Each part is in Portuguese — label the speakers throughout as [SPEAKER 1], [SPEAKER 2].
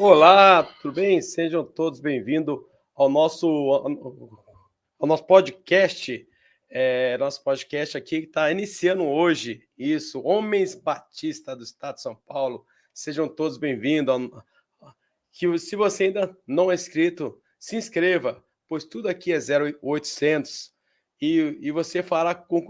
[SPEAKER 1] Olá, tudo bem? Sejam todos bem-vindos ao nosso podcast. Nosso podcast aqui que está iniciando hoje. Isso, Homens Batista do Estado de São Paulo. Sejam todos bem-vindos. Se você ainda não é inscrito, se inscreva, pois tudo aqui é 0800. E você fará com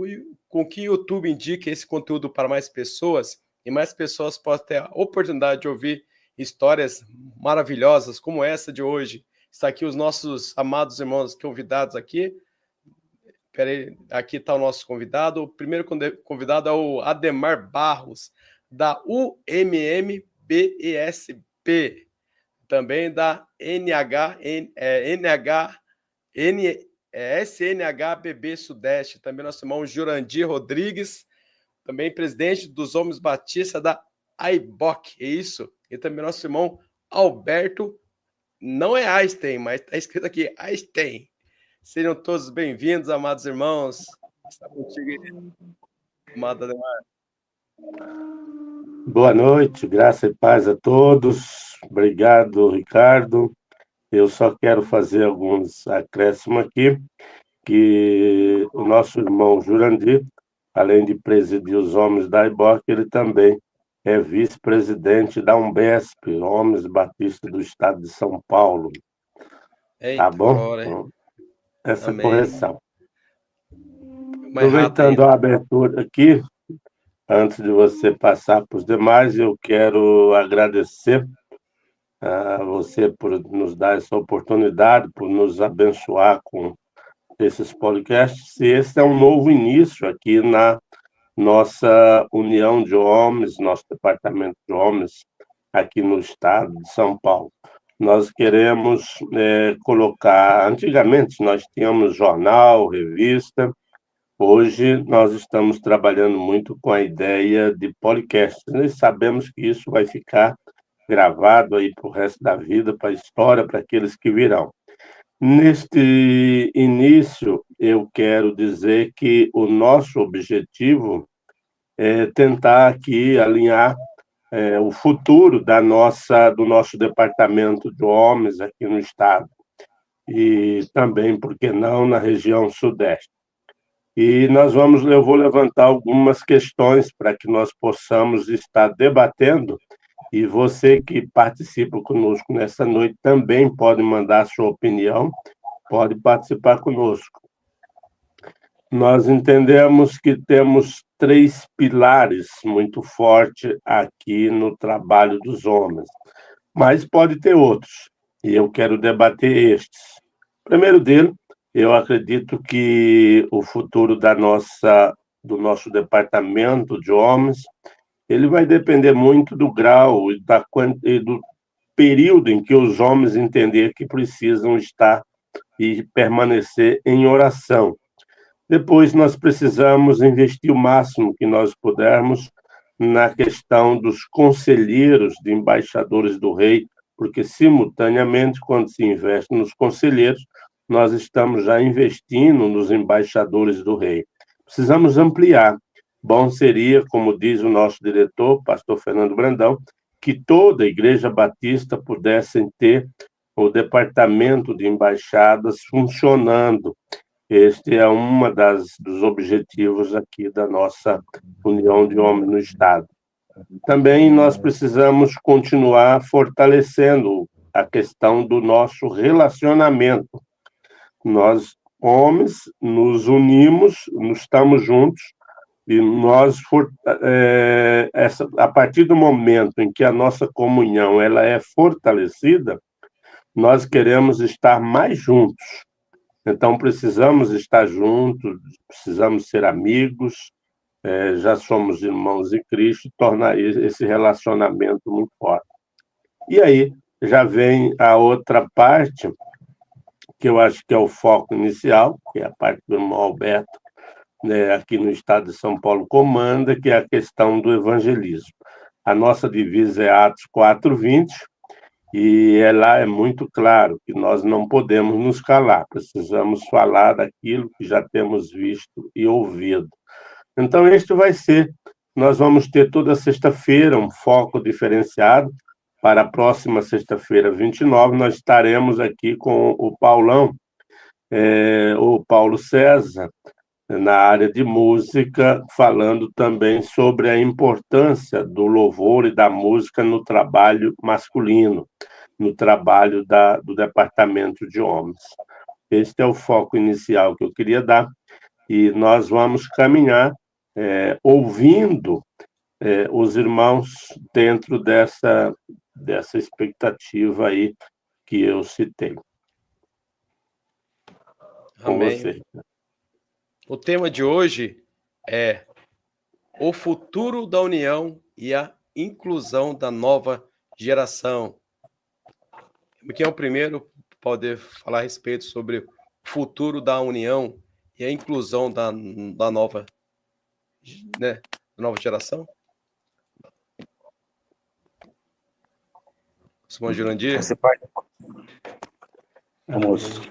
[SPEAKER 1] que o YouTube indique esse conteúdo para mais pessoas e mais pessoas possam ter a oportunidade de ouvir histórias maravilhosas como essa de hoje. Está aqui os nossos amados irmãos convidados aqui. Peraí, aqui está o nosso convidado. O primeiro convidado é o Ademar Barros, da UMMBESP, também da SNHBB Sudeste. Também nosso irmão Jurandir Rodrigues, também presidente dos Homens Batista da AIBOC, é isso? E também nosso irmão Alberto, não é Einstein, mas está escrito aqui Einstein. Sejam todos bem-vindos, amados irmãos. Está contigo, amado Ademar.
[SPEAKER 2] Boa noite, graça e paz a todos. Obrigado, Ricardo. Eu só quero fazer alguns acréscimos aqui, que o nosso irmão Jurandir, além de presidir os Homens da IBOC, ele também é vice-presidente da Umbesp, Homens Batista do Estado de São Paulo.
[SPEAKER 1] Eita,
[SPEAKER 2] Tá bom?
[SPEAKER 1] glória.
[SPEAKER 2] Então, essa
[SPEAKER 1] Amém.
[SPEAKER 2] correção.
[SPEAKER 1] Mais rápido
[SPEAKER 2] Aproveitando
[SPEAKER 1] ainda.
[SPEAKER 2] a abertura aqui, antes de você passar para os demais, eu quero agradecer a você por nos dar essa oportunidade, por nos abençoar com esses podcasts. E esse é um novo início aqui na nossa União de Homens, nosso Departamento de Homens, aqui no estado de São Paulo. Nós queremos colocar... Antigamente, nós tínhamos jornal, revista. Hoje, nós estamos trabalhando muito com a ideia de podcast. Nós sabemos que isso vai ficar gravado aí para o resto da vida, para a história, para aqueles que virão. Neste início, eu quero dizer que o nosso objetivo é tentar aqui alinhar o futuro do nosso departamento de homens aqui no estado e também, por que não, na região sudeste. E eu vou levantar algumas questões para que nós possamos estar debatendo, e você que participa conosco nessa noite também pode mandar sua opinião, pode participar conosco. Nós entendemos que temos 3 pilares muito fortes aqui no trabalho dos homens, mas pode ter outros, e eu quero debater estes. O primeiro dele, eu acredito que o futuro do nosso departamento de homens, ele vai depender muito do grau e do período em que os homens entenderem que precisam estar e permanecer em oração. Depois, nós precisamos investir o máximo que nós pudermos na questão dos conselheiros de embaixadores do rei, porque, simultaneamente, quando se investe nos conselheiros, nós estamos já investindo nos embaixadores do rei. Precisamos ampliar. Bom seria, como diz o nosso diretor, pastor Fernando Brandão, que toda a Igreja Batista pudesse ter o departamento de embaixadas funcionando. Este é dos objetivos aqui da nossa União de Homens no Estado. Também nós precisamos continuar fortalecendo a questão do nosso relacionamento. Nós, homens, nos unimos, estamos juntos, e a partir do momento em que a nossa comunhão ela é fortalecida, nós queremos estar mais juntos. Então, precisamos estar juntos, precisamos ser amigos, já somos irmãos em Cristo, e tornar esse relacionamento muito forte. E aí já vem a outra parte, que eu acho que é o foco inicial, que é a parte do irmão Alberto, né, aqui no estado de São Paulo comanda, que é a questão do evangelismo. A nossa divisa é Atos 4:20, e lá é muito claro que nós não podemos nos calar, precisamos falar daquilo que já temos visto e ouvido. Então, nós vamos ter toda sexta-feira um foco diferenciado, para a próxima sexta-feira, 29, nós estaremos aqui com o Paulão, o Paulo César, na área de música, falando também sobre a importância do louvor e da música no trabalho masculino, no trabalho do departamento de homens. Este é o foco inicial que eu queria dar, e nós vamos caminhar ouvindo os irmãos dentro dessa expectativa aí que eu citei. Com
[SPEAKER 1] Amém.
[SPEAKER 2] você.
[SPEAKER 1] O tema de hoje é o futuro da união e a inclusão da nova geração. Quem é o primeiro a poder falar a respeito sobre o futuro da união e a inclusão da nova, da nova geração? Simão Jurandir?
[SPEAKER 3] Vamos.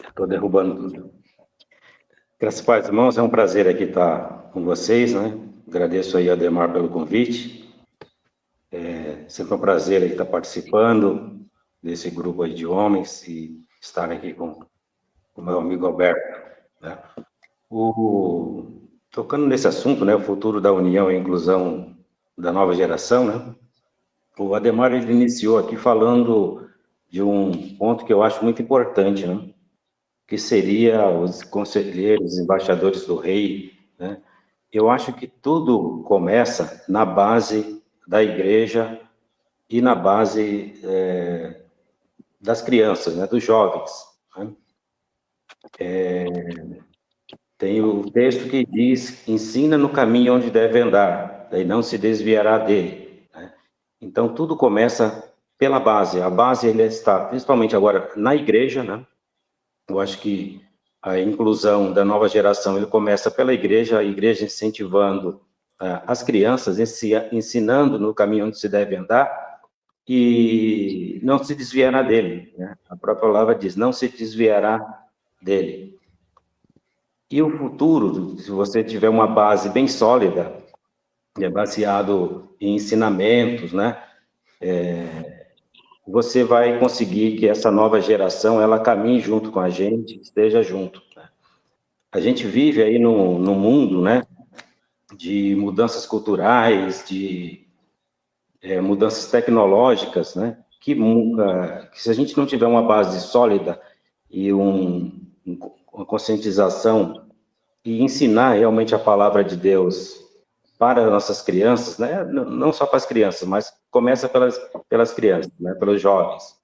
[SPEAKER 3] Estou derrubando tudo. Graças a Deus, irmãos, é um prazer aqui estar com vocês, né? Agradeço aí a Ademar pelo convite. Sempre um prazer aí estar participando desse grupo aí de homens e estar aqui com o meu amigo Alberto, né? Tocando nesse assunto, né? O futuro da união e inclusão da nova geração, né? O Ademar, ele iniciou aqui falando de um ponto que eu acho muito importante, né? Que seria os conselheiros, embaixadores do rei, né? Eu acho que tudo começa na base da igreja e na base das crianças, né? Dos jovens, né? Tem o texto que diz: ensina no caminho onde deve andar, daí não se desviará dele, né? Então, tudo começa pela base. A base, ele está principalmente agora na igreja, né? Eu acho que a inclusão da nova geração, ele começa pela igreja, a igreja incentivando as crianças, ensinando no caminho onde se deve andar e não se desviará dele, né? A própria palavra diz: não se desviará dele. E o futuro, se você tiver uma base bem sólida, baseado em ensinamentos, né? Você vai conseguir que essa nova geração, ela caminhe junto com a gente, esteja junto, né? A gente vive aí no mundo, né, de mudanças culturais, de mudanças tecnológicas, né, que se a gente não tiver uma base sólida e uma conscientização e ensinar realmente a palavra de Deus para nossas crianças, né, não só para as crianças, mas começa pelas crianças, né, pelos jovens.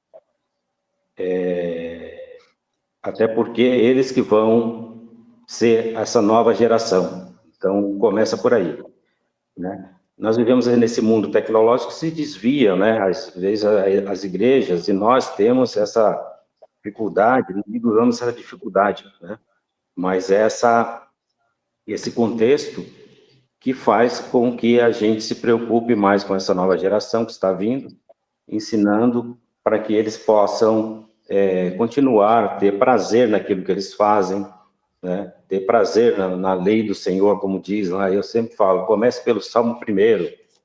[SPEAKER 3] Até porque eles que vão ser essa nova geração. Então, começa por aí, né? Nós vivemos nesse mundo tecnológico que se desvia, né? Às vezes as igrejas, e nós temos essa dificuldade, não digamos essa dificuldade, né? Mas esse contexto que faz com que a gente se preocupe mais com essa nova geração que está vindo, ensinando para que eles possam continuar, ter prazer naquilo que eles fazem, né? Ter prazer na lei do Senhor, como diz lá. Eu sempre falo, comece pelo Salmo 1,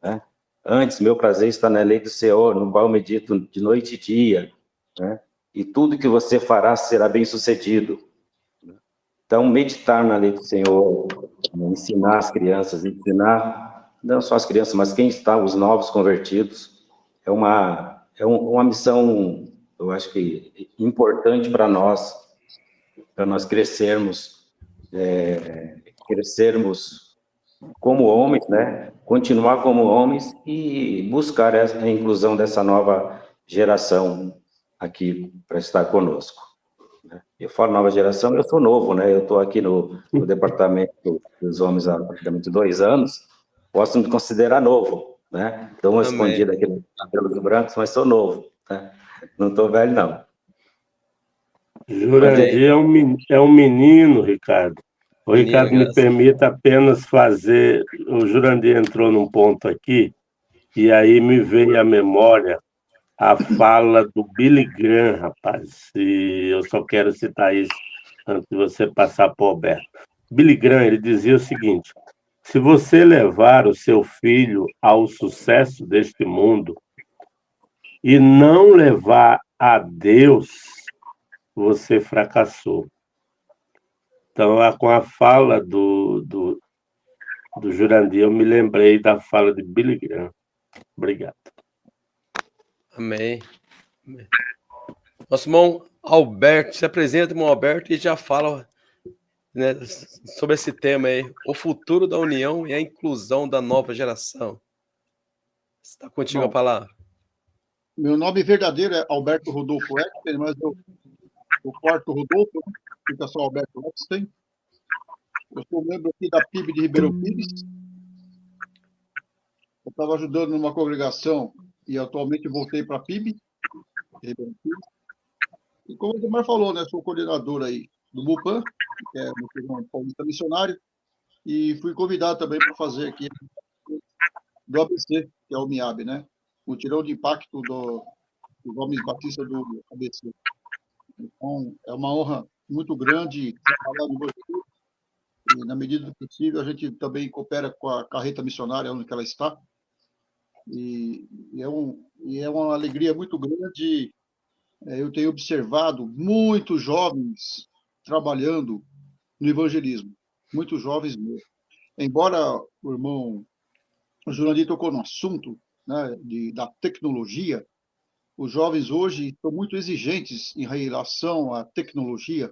[SPEAKER 3] né? Antes, meu prazer está na lei do Senhor, no qual medito de noite e dia, né? E tudo que você fará será bem sucedido. Então, meditar na lei do Senhor, ensinar as crianças, ensinar não só as crianças, mas quem está, os novos convertidos, é uma missão, eu acho que importante para nós crescermos como homens, né? Continuar como homens e buscar a inclusão dessa nova geração aqui para estar conosco. Eu falo nova geração, eu sou novo, né? Eu estou aqui no departamento dos homens há praticamente 2 anos, posso me considerar novo, né? Dou uma escondida aqui nos cabelos brancos, mas sou novo, né? Não estou velho, não.
[SPEAKER 2] Jurandir é um menino, Ricardo. O Ricardo, me permita apenas fazer... O Jurandir entrou num ponto aqui, e aí me veio à memória a fala do Billy Graham, rapaz. E eu só quero citar isso antes de você passar para o Alberto. Billy Graham, ele dizia o seguinte: Se você levar o seu filho ao sucesso deste mundo e não levar a Deus, você fracassou. Então, com a fala do Jurandir, eu me lembrei da fala de Billy Graham. Obrigado.
[SPEAKER 1] Amém. Nosso irmão Alberto, se apresenta, irmão Alberto, e já fala, né, sobre esse tema aí, o futuro da união e a inclusão da nova geração. Está contigo a palavra.
[SPEAKER 4] Meu nome verdadeiro é Alberto Rodolfo Epstein, mas eu corto Rodolfo, fica só Alberto Epstein. Eu sou membro aqui da PIB de Ribeirão Pires. Eu estava ajudando numa congregação e atualmente voltei para a PIB de Ribeirão Pires. E como o Demar falou, né, sou coordenador aí do MUPAN, que é o Movimento Paulista Missionário, e fui convidado também para fazer aqui do ABC, que é o MIAB, né? O tirão de impacto dos homens batistas do ABC. Então, é uma honra muito grande falar de você. E, na medida do possível, a gente também coopera com a carreta missionária, onde ela está. E é uma alegria muito grande. Eu tenho observado muitos jovens trabalhando no evangelismo. Muitos jovens mesmo. Embora o irmão Jurandir tocou no assunto, né, da tecnologia, os jovens hoje estão muito exigentes em relação à tecnologia,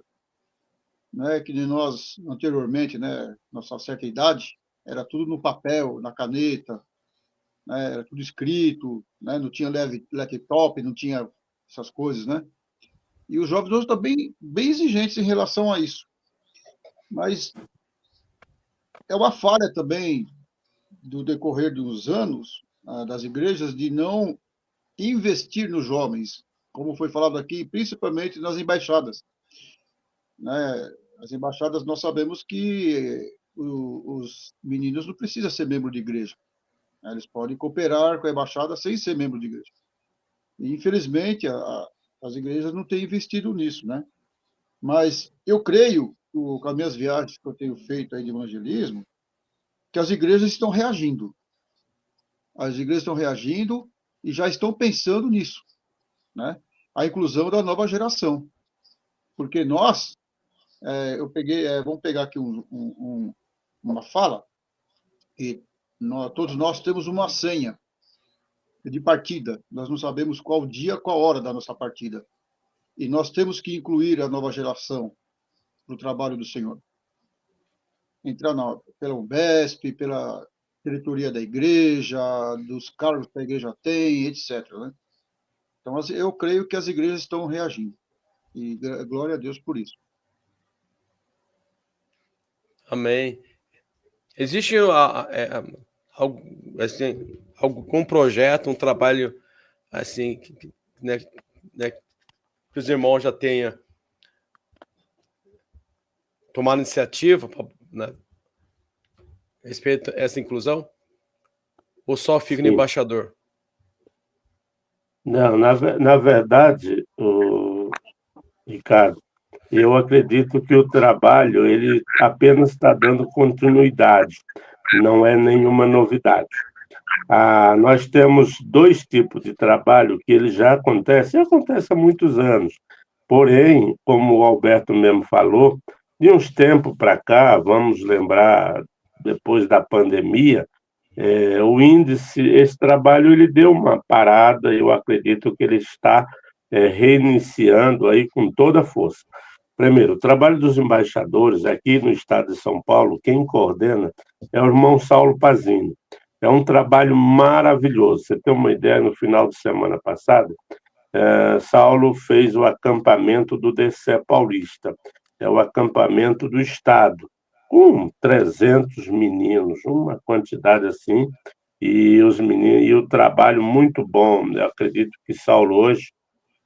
[SPEAKER 4] né, que nós, anteriormente, né, nossa certa idade, era tudo no papel, na caneta, né, era tudo escrito, né, não tinha laptop, não tinha essas coisas, né? E os jovens hoje estão bem exigentes em relação a isso. Mas é uma falha também do decorrer dos anos das igrejas de não investir nos jovens, como foi falado aqui, principalmente nas embaixadas. Né? As embaixadas, nós sabemos que os meninos não precisam ser membro de igreja. Né? Eles podem cooperar com a embaixada sem ser membro de igreja. E, infelizmente, as igrejas não têm investido nisso, né? Mas eu creio, com as minhas viagens que eu tenho feito aí de evangelismo, que as igrejas estão reagindo. As igrejas estão reagindo e já estão pensando nisso, né? A inclusão da nova geração. Porque nós, vamos pegar aqui uma fala, e todos nós temos uma senha de partida. Nós não sabemos qual dia, qual hora da nossa partida. E nós temos que incluir a nova geração no trabalho do Senhor. Entrar pela UBESP, pela diretoria da igreja, dos cargos que a igreja tem, etc. Né? Então, eu creio que as igrejas estão reagindo. E glória a Deus por isso.
[SPEAKER 1] Amém. Existe algum projeto, um trabalho assim, né, que os irmãos já tenham tomado iniciativa, né, a respeito dessa inclusão? Ou só fica no embaixador?
[SPEAKER 2] Não, na verdade, Ricardo, eu acredito que o trabalho ele apenas está dando continuidade, não é nenhuma novidade. Nós temos dois tipos de trabalho que ele já acontece, e acontece há muitos anos. Porém, como o Alberto mesmo falou, de uns tempos para cá, vamos lembrar, depois da pandemia, esse trabalho ele deu uma parada, eu acredito que ele está reiniciando aí com toda a força. Primeiro, o trabalho dos embaixadores aqui no estado de São Paulo, quem coordena é o irmão Saulo Pazini. É um trabalho maravilhoso. Você tem uma ideia, no final de semana passada, Saulo fez o acampamento do DCE Paulista, é o acampamento do estado, com 300 meninos, uma quantidade assim, e os meninos, e o trabalho muito bom. Eu acredito que Saulo hoje,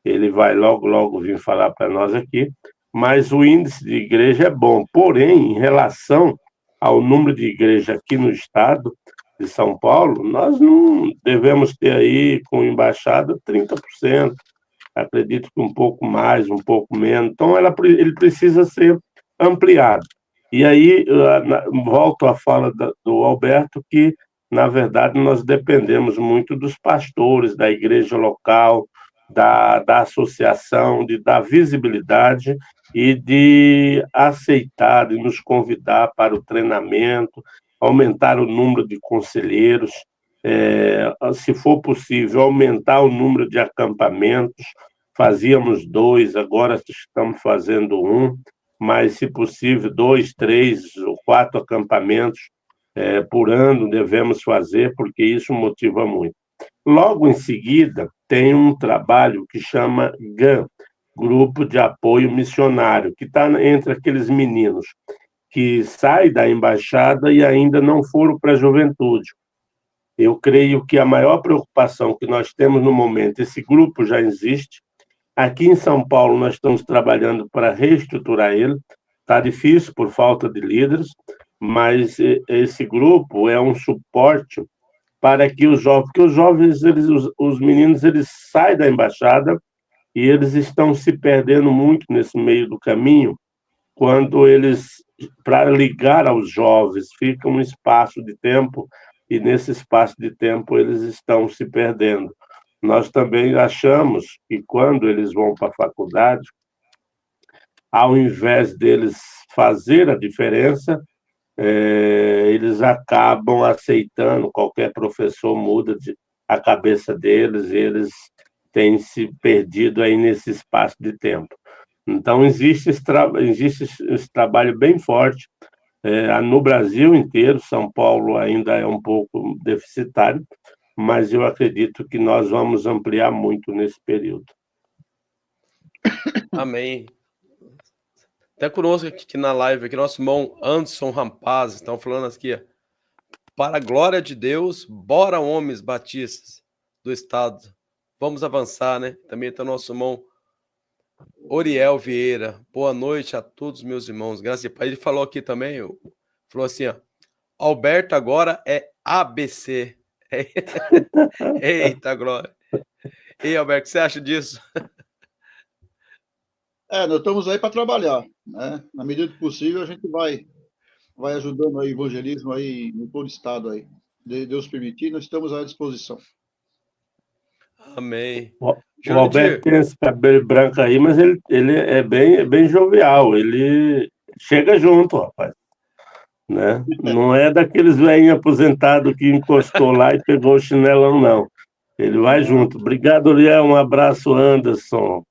[SPEAKER 2] ele vai logo vir falar para nós aqui, mas o índice de igreja é bom, porém, em relação ao número de igreja aqui no estado de São Paulo, nós não devemos ter aí, com embaixada, 30%, acredito que um pouco mais, um pouco menos, então ele precisa ser ampliado. E aí, volto à fala do Alberto, que, na verdade, nós dependemos muito dos pastores, da igreja local, da associação, de dar visibilidade e de aceitar e nos convidar para o treinamento, aumentar o número de conselheiros, se for possível, aumentar o número de acampamentos. Fazíamos 2, agora estamos fazendo 1, mas, se possível, 2, 3 ou 4 acampamentos por ano devemos fazer, porque isso motiva muito. Logo em seguida, tem um trabalho que chama GAM, Grupo de Apoio Missionário, que está entre aqueles meninos que saem da embaixada e ainda não foram para a juventude. Eu creio que a maior preocupação que nós temos no momento, esse grupo já existe. Aqui em São Paulo, nós estamos trabalhando para reestruturar ele. Está difícil por falta de líderes, mas esse grupo é um suporte para que os jovens, porque os jovens, os meninos, eles saem da embaixada e eles estão se perdendo muito nesse meio do caminho, quando eles, para ligar aos jovens, fica um espaço de tempo, e nesse espaço de tempo eles estão se perdendo. Nós também achamos que, quando eles vão para a faculdade, ao invés deles fazer a diferença, eles acabam aceitando, qualquer professor muda a cabeça deles, e eles têm se perdido aí nesse espaço de tempo. Então, existe esse trabalho bem forte no Brasil inteiro. São Paulo ainda é um pouco deficitário, mas eu acredito que nós vamos ampliar muito nesse período.
[SPEAKER 1] Amém. Até conosco aqui na live, aqui, nosso irmão Anderson Rampaz, estão falando aqui, para a glória de Deus, bora homens batistas do estado. Vamos avançar, né? Também está o nosso irmão Oriel Vieira. Boa noite a todos meus irmãos. Graças a Deus. Ele falou aqui também, falou assim, ó, Alberto agora é ABC. Eita, glória. E Alberto, o que você acha disso?
[SPEAKER 4] Nós estamos aí para trabalhar, né? Na medida do possível, a gente vai ajudando aí o evangelismo aí no todo o estado aí. Deus permitir, nós estamos à disposição.
[SPEAKER 1] Amém.
[SPEAKER 2] O Alberto tem esse cabelo branco aí, mas ele é bem jovial, ele chega junto, rapaz. Né? Não é daqueles velhinhos aposentados que encostou lá e pegou o chinelão, não. Ele vai junto. Obrigado, Uriel. Um abraço, Anderson.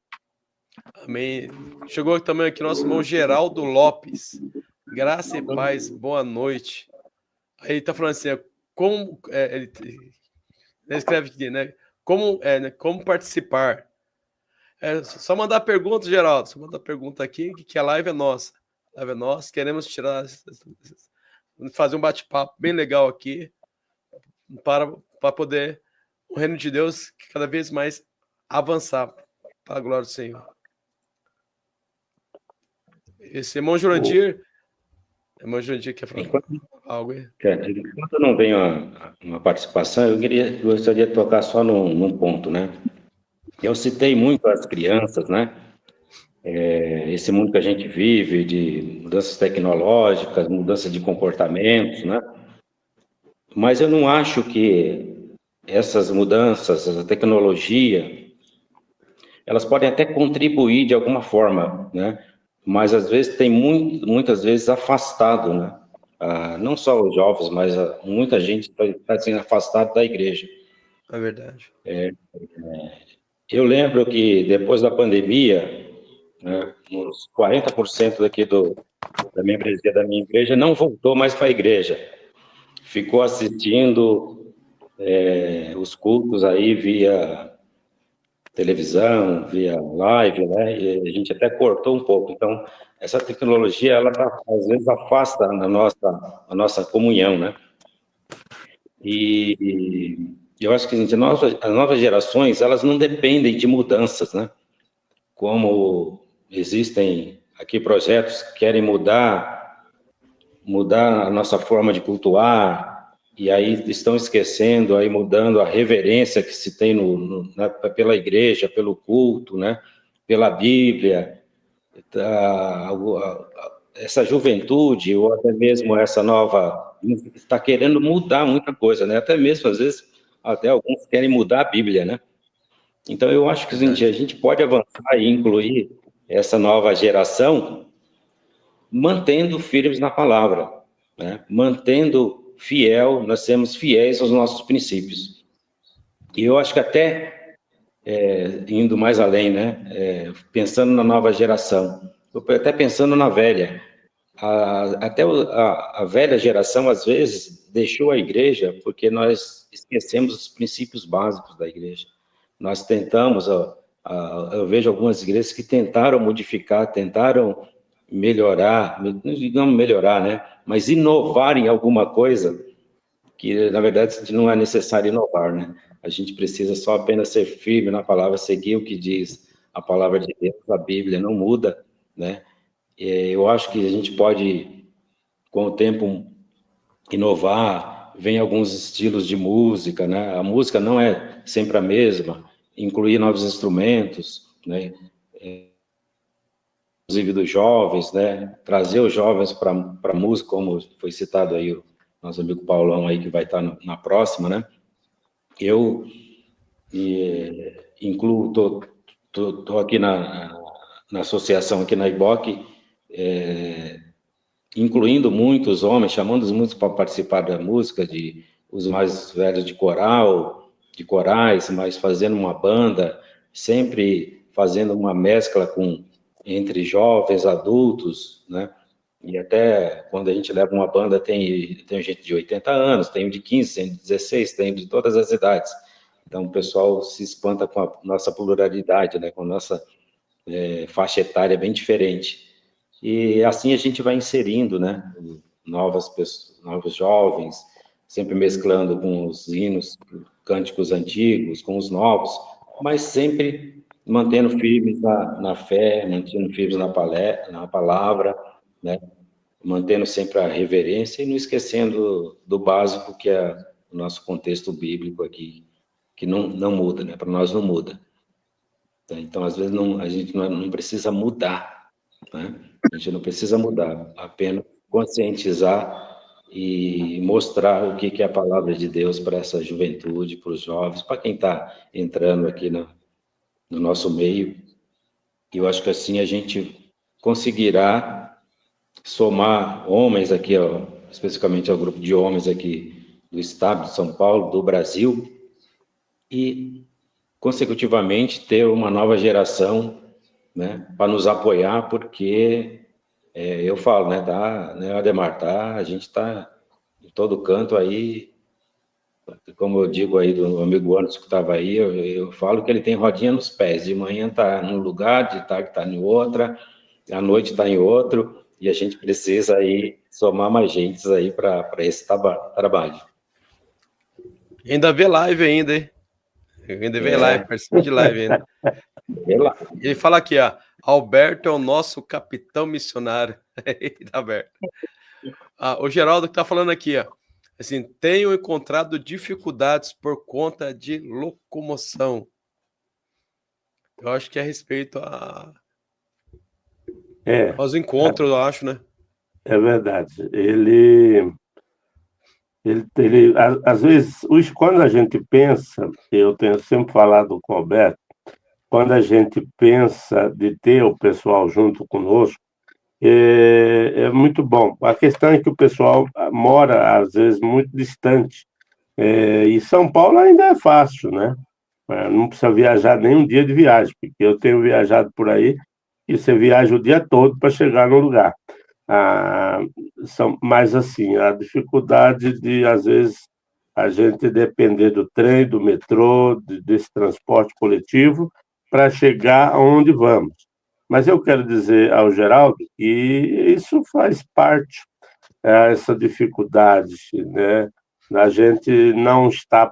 [SPEAKER 1] Amém. Chegou também aqui nosso irmão Geraldo Lopes. Graça e paz, boa noite. Aí ele está falando assim, como... ele escreve aqui, né? Como participar? Só mandar pergunta, Geraldo. Só mandar pergunta aqui, que a live é nossa. A live é nossa. Queremos fazer um bate-papo bem legal aqui para poder o reino de Deus cada vez mais avançar para a glória do Senhor. Esse irmão Jurandir quer falar algo aí?
[SPEAKER 3] Enquanto não vem uma participação, eu gostaria de tocar só num ponto, né? Eu citei muito as crianças, né? Esse mundo que a gente vive, de mudanças tecnológicas, mudanças de comportamentos, né? Mas eu não acho que essas mudanças, essa tecnologia, elas podem até contribuir de alguma forma, né? Mas às vezes muitas vezes afastado, né? Não só os jovens, mas muita gente está sendo afastada da igreja.
[SPEAKER 1] É verdade.
[SPEAKER 3] Eu lembro que depois da pandemia, né, uns 40% daqui da membresia da minha igreja não voltou mais para a igreja. Ficou assistindo os cultos aí via televisão, via live, né? E a gente até cortou um pouco. Então, essa tecnologia, ela às vezes afasta a nossa comunhão, né? E eu acho que as novas gerações, elas não dependem de mudanças, né? Como existem aqui projetos que querem mudar a nossa forma de cultuar, e aí estão esquecendo, aí mudando a reverência que se tem pela igreja, pelo culto, né? Pela Bíblia. essa juventude, ou até mesmo essa nova, está querendo mudar muita coisa, né? Até mesmo, às vezes, até alguns querem mudar a Bíblia, né? Então, eu acho que a gente pode avançar e incluir essa nova geração mantendo firmes na palavra, né? Mantendo fiel, nós sermos fiéis aos nossos princípios. E eu acho que até, indo mais além, né? Pensando na nova geração, até pensando na velha, a velha geração, às vezes, deixou a igreja porque nós esquecemos os princípios básicos da igreja. Nós tentamos, eu vejo algumas igrejas que tentaram modificar, tentaram melhorar, não digamos melhorar, né? Mas inovar em alguma coisa que, na verdade, não é necessário inovar, né? A gente precisa só apenas ser firme na palavra, seguir o que diz a palavra de Deus, a Bíblia não muda, né? Eu acho que a gente pode, com o tempo, inovar, vem alguns estilos de música, né? A música não é sempre a mesma, incluir novos instrumentos, né? Inclusive dos jovens, né? Trazer os jovens para a música, como foi citado aí o nosso amigo Paulão aí, que vai estar na próxima, né? Eu incluo, tô aqui na associação, aqui na IBOC, incluindo muitos homens, chamando os muitos para participar da música, os mais velhos de coral, de corais, mas fazendo uma banda, sempre fazendo uma mescla entre jovens, adultos, né? E até quando a gente leva uma banda, tem gente de 80 anos, tem de 15, tem de 16, tem de todas as idades. Então, o pessoal se espanta com a nossa pluralidade, né? Com a nossa faixa etária bem diferente. E assim a gente vai inserindo, né? Novas pessoas, novos jovens, sempre mesclando com os hinos, cânticos antigos, com os novos, mas sempre mantendo firmes na fé, mantendo firmes na palavra, né? Mantendo sempre a reverência e não esquecendo do básico, que é o nosso contexto bíblico aqui, que não muda, né? Para nós não muda. Então, às vezes, a gente não precisa mudar, né? A gente não precisa mudar, apenas conscientizar e mostrar o que é a palavra de Deus para essa juventude, para os jovens, para quem está entrando aqui no nosso meio. E eu acho que assim a gente conseguirá somar homens aqui, ó, especificamente ao grupo de homens aqui do estado de São Paulo, do Brasil, e consecutivamente ter uma nova geração, né, para nos apoiar, porque eu falo, né, né, Ademar, a gente está em todo canto aí, como eu digo aí do amigo Anderson que estava aí, eu falo que ele tem rodinha nos pés, de manhã está num lugar, de tarde está em outra, à noite está em outro, e a gente precisa aí somar mais gente aí para esse trabalho.
[SPEAKER 1] Ainda vê live ainda, hein? Ainda vê live, participa de live ainda. Ele fala aqui, ó, Alberto é o nosso capitão missionário. Alberto. O Geraldo que tá falando aqui, ó, assim, tenho encontrado dificuldades por conta de locomoção. Eu acho que é a respeito aos encontros, eu acho, né?
[SPEAKER 2] É verdade. Ele às vezes, quando a gente pensa, eu tenho sempre falado com o Alberto, quando a gente pensa de ter o pessoal junto conosco, é muito bom. A questão é que o pessoal mora, às vezes, muito distante. E São Paulo ainda é fácil, né? Não precisa viajar nem um dia de viagem, porque eu tenho viajado por aí e você viaja o dia todo para chegar no lugar. Mas, assim, a dificuldade de, às vezes, a gente depender do trem, do metrô, desse transporte coletivo para chegar aonde vamos. Mas eu quero dizer ao Geraldo que isso faz parte, essa dificuldade, né? A gente não está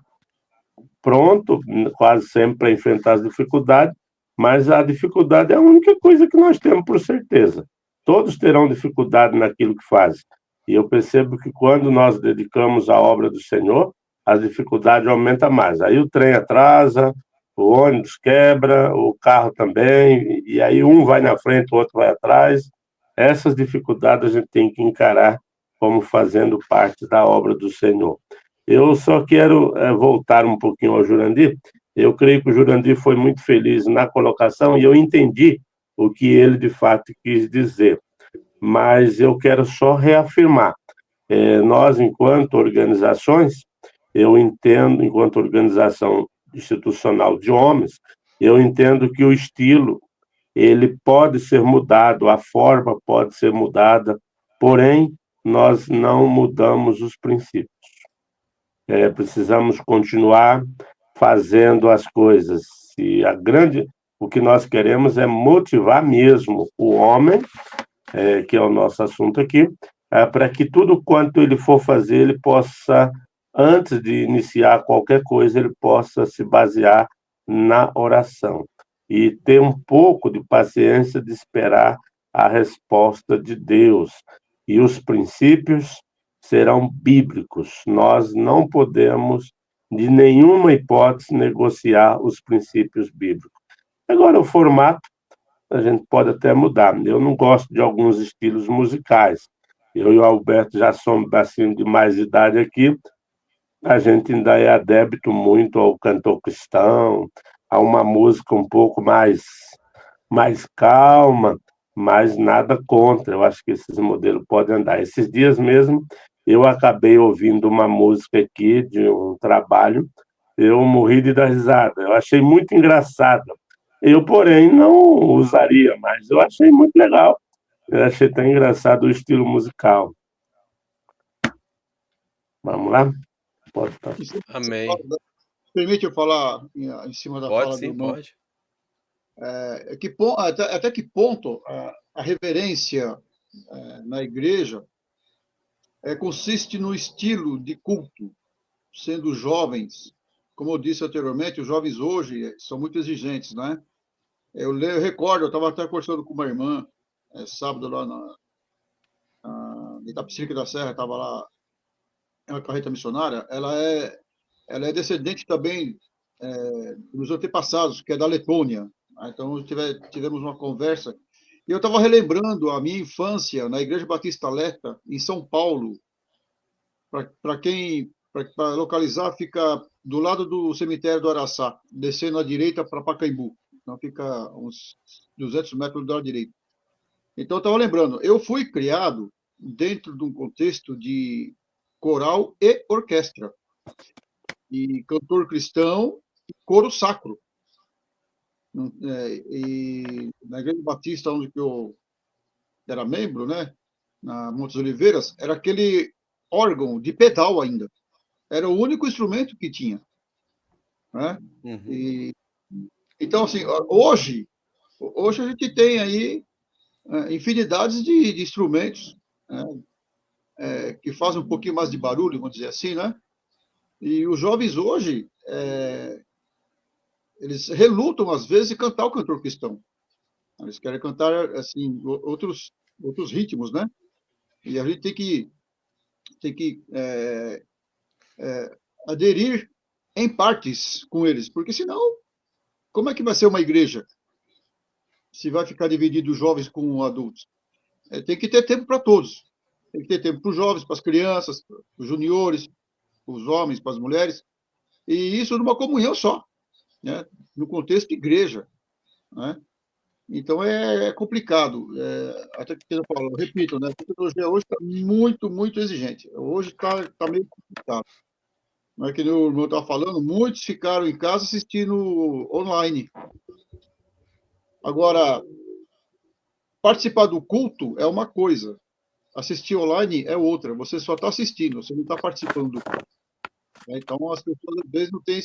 [SPEAKER 2] pronto, quase sempre, para enfrentar as dificuldades, mas a dificuldade é a única coisa que nós temos por certeza. Todos terão dificuldade naquilo que fazem. E eu percebo que quando nós dedicamos à obra do Senhor, a dificuldade aumenta mais. Aí o trem atrasa, o ônibus quebra, o carro também, e aí um vai na frente, o outro vai atrás, Essas dificuldades a gente tem que encarar como fazendo parte da obra do Senhor. Eu só quero voltar um pouquinho ao Jurandir. Eu creio que o Jurandir foi muito feliz na colocação e eu entendi o que ele de fato quis dizer. Mas eu quero só reafirmar. Nós, enquanto organizações, eu entendo, enquanto organização institucional de homens, eu entendo que o estilo ele pode ser mudado, a forma pode ser mudada, porém, nós não mudamos os princípios. Precisamos continuar fazendo as coisas. O que nós queremos é motivar mesmo o homem, que é o nosso assunto aqui, para que tudo quanto ele for fazer, ele possa, antes de iniciar qualquer coisa, ele possa se basear na oração e ter um pouco de paciência de esperar a resposta de Deus. E os princípios serão bíblicos. Nós não podemos, de nenhuma hipótese, negociar os princípios bíblicos. Agora, o formato, a gente pode até mudar. Eu não gosto de alguns estilos musicais. Eu e o Alberto já somos assim, de mais idade aqui, a gente ainda é adepto muito ao cantor cristão, a uma música um pouco mais calma, mas nada contra. Eu acho que esses modelos podem andar. Esses dias mesmo, eu acabei ouvindo uma música aqui de um trabalho, eu morri de dar risada. Eu achei muito engraçada. Eu, porém, não usaria, mas eu achei muito legal. Eu achei tão engraçado o estilo musical. Vamos lá? Pode estar.
[SPEAKER 1] Amém.
[SPEAKER 4] Permite eu falar em cima da fala do irmão?
[SPEAKER 1] Pode.
[SPEAKER 4] Até que ponto a reverência na igreja consiste no estilo de culto, sendo jovens, como eu disse anteriormente, os jovens hoje são muito exigentes, né? Eu recordo, eu estava até conversando com uma irmã, sábado lá na Itapecerica da Serra, estava lá, é uma carreta missionária, ela é descendente também dos antepassados, que é da Letônia. Então, tivemos uma conversa, e eu estava relembrando a minha infância na Igreja Batista Leta, em São Paulo. Para localizar, fica do lado do cemitério do Araçá, descendo à direita para Pacaembu. Então, fica uns 200 metros do lado direito. Então, eu estava lembrando, eu fui criado dentro de um contexto de coral e orquestra, e cantor cristão e coro sacro. E na Igreja Batista, onde eu era membro, né, na Montes Oliveiras, era aquele órgão de pedal ainda. Era o único instrumento que tinha. Né?
[SPEAKER 1] Uhum.
[SPEAKER 4] Então, assim, hoje a gente tem aí infinidades de instrumentos, né, que fazem um pouquinho mais de barulho, vamos dizer assim, né? E os jovens hoje, eles relutam, às vezes, de cantar o cantor cristão. Eles querem cantar, assim, outros ritmos, né? E a gente tem que aderir em partes com eles, porque senão, como é que vai ser uma igreja? Se vai ficar dividido os jovens com adultos? Tem que ter tempo para todos. Tem que ter tempo para os jovens, para as crianças, para os juniores, para os homens, para as mulheres. E isso numa comunhão só, né? No contexto de igreja. Né? Então é complicado. Até que eu falo, repito, né? A tecnologia hoje está muito, muito exigente. Hoje está meio complicado. Não é que o irmão estava falando, muitos ficaram em casa assistindo online. Agora, participar do culto é uma coisa, assistir online é outra. Você só está assistindo, você não está participando do culto. Então, as pessoas, às vezes, não têm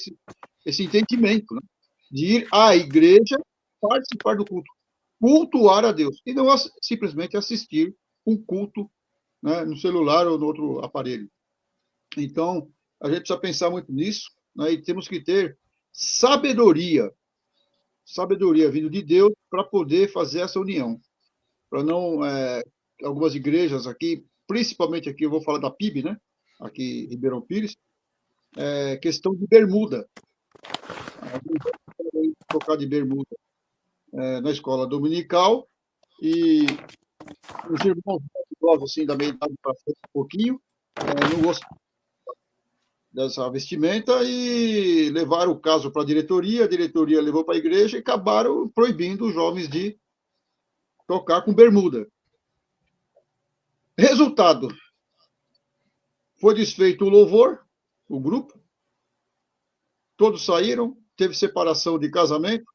[SPEAKER 4] esse entendimento, né? De ir à igreja, participar do culto, cultuar a Deus, e não simplesmente assistir um culto, né, no celular ou no outro aparelho. Então, a gente precisa pensar muito nisso, né, e temos que ter sabedoria vindo de Deus para poder fazer essa união. Para não... algumas igrejas aqui, principalmente aqui, eu vou falar da PIB, né? Aqui em Ribeirão Pires, questão de bermuda. Tocar de bermuda na escola dominical e os irmãos idosos, assim, da meia idade para frente, um pouquinho, não gostaram dessa vestimenta e levaram o caso para a diretoria levou para a igreja e acabaram proibindo os jovens de tocar com bermuda. Resultado, foi desfeito o louvor, o grupo, todos saíram, teve separação de casamento,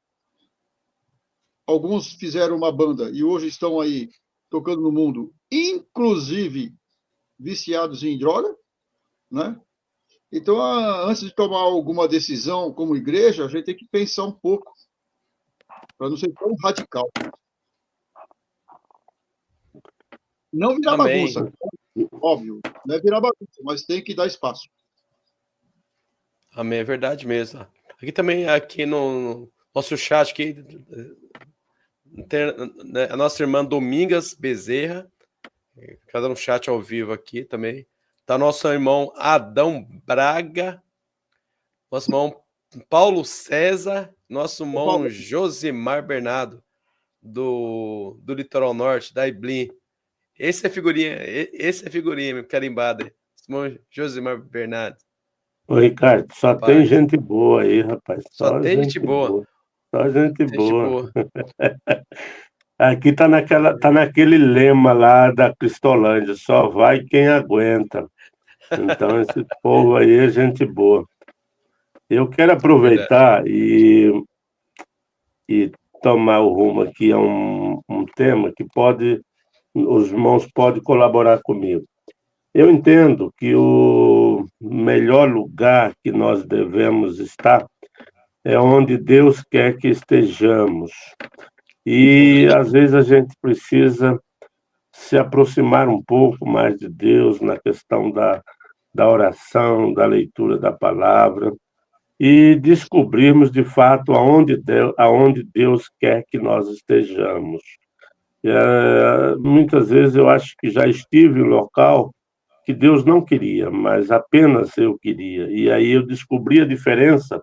[SPEAKER 4] alguns fizeram uma banda e hoje estão aí tocando no mundo, inclusive viciados em droga, né? Então, antes de tomar alguma decisão como igreja, a gente tem que pensar um pouco, para não ser tão radical. Não virar
[SPEAKER 1] Amém.
[SPEAKER 4] bagunça, óbvio, não é virar bagunça, mas tem que dar espaço.
[SPEAKER 1] Amém, é verdade mesmo. Aqui também, aqui no nosso chat, aqui, tem a nossa irmã Domingas Bezerra, cada um chat ao vivo aqui também. Tá nosso irmão Adão Braga, nosso irmão Paulo César, nosso irmão Josimar Bernardo, do Litoral Norte, da Iblin. Esse é figurinha carimbada. Irmão Josimar Bernardo.
[SPEAKER 2] Ô, Ricardo, só tem gente boa aí, rapaz.
[SPEAKER 1] Só tem gente boa.
[SPEAKER 2] Só gente boa. Aqui tá naquele lema lá da Cristolândia, só vai quem aguenta. Então, esse povo aí é gente boa. Eu quero aproveitar e tomar o rumo aqui a um tema que os irmãos podem colaborar comigo. Eu entendo que o melhor lugar que nós devemos estar é onde Deus quer que estejamos. E, às vezes, a gente precisa se aproximar um pouco mais de Deus na questão da oração, da leitura da palavra, e descobrirmos, de fato, aonde Deus quer que nós estejamos. Muitas vezes eu acho que já estive em local que Deus não queria, mas apenas eu queria. E aí eu descobri a diferença.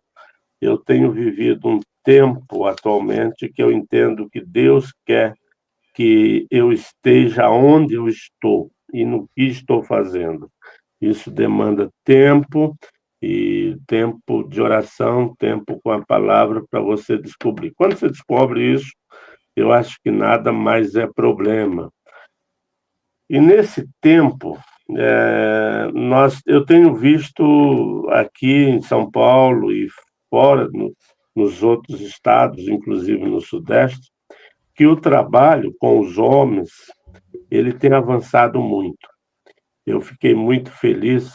[SPEAKER 2] Eu tenho vivido um tempo atualmente que eu entendo que Deus quer que eu esteja onde eu estou e no que estou fazendo. Isso demanda tempo, e tempo de oração, tempo com a palavra para você descobrir. Quando você descobre isso, eu acho que nada mais é problema. E nesse tempo, eu tenho visto aqui em São Paulo e fora, nos outros estados, inclusive no Sudeste, que o trabalho com os homens ele tem avançado muito. Eu fiquei muito feliz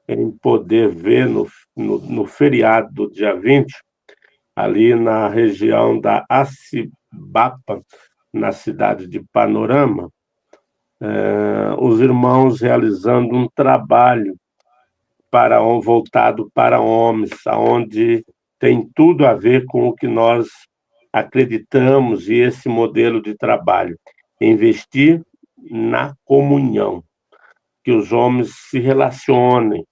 [SPEAKER 2] em poder ver no feriado do dia 20, ali na região da Acibapa, na cidade de Panorama, os irmãos realizando um trabalho voltado para homens, onde tem tudo a ver com o que nós acreditamos e esse modelo de trabalho. Investir na comunhão, que os homens se relacionem,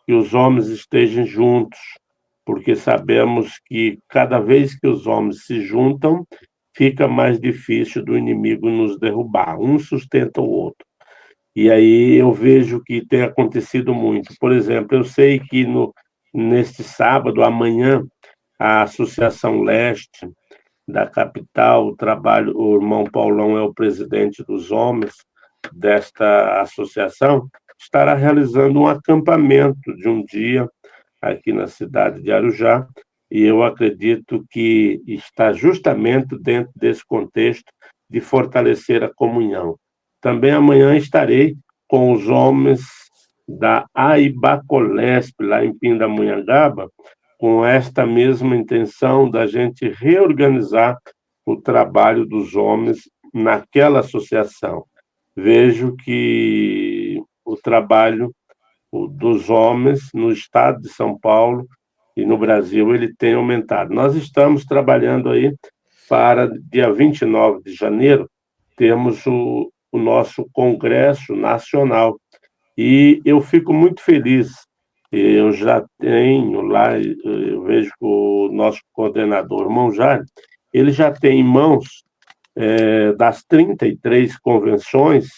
[SPEAKER 2] que os homens estejam juntos, porque sabemos que cada vez que os homens se juntam, fica mais difícil do inimigo nos derrubar. Um sustenta o outro. E aí eu vejo que tem acontecido muito. Por exemplo, eu sei que neste sábado, amanhã, a Associação Leste da capital, o irmão Paulão é o presidente dos homens desta associação, estará realizando um acampamento de um dia aqui na cidade de Arujá, e eu acredito que está justamente dentro desse contexto de fortalecer a comunhão. Também amanhã estarei com os homens da Aibacolesp, lá em Pindamonhangaba, com esta mesma intenção da gente reorganizar o trabalho dos homens naquela associação. Vejo que o trabalho dos homens no estado de São Paulo e no Brasil ele tem aumentado. Nós estamos trabalhando aí para dia 29 de janeiro termos o nosso Congresso Nacional. E eu fico muito feliz. Eu já tenho lá, eu vejo que o nosso coordenador, irmão Jário, ele já tem em mãos das 33 convenções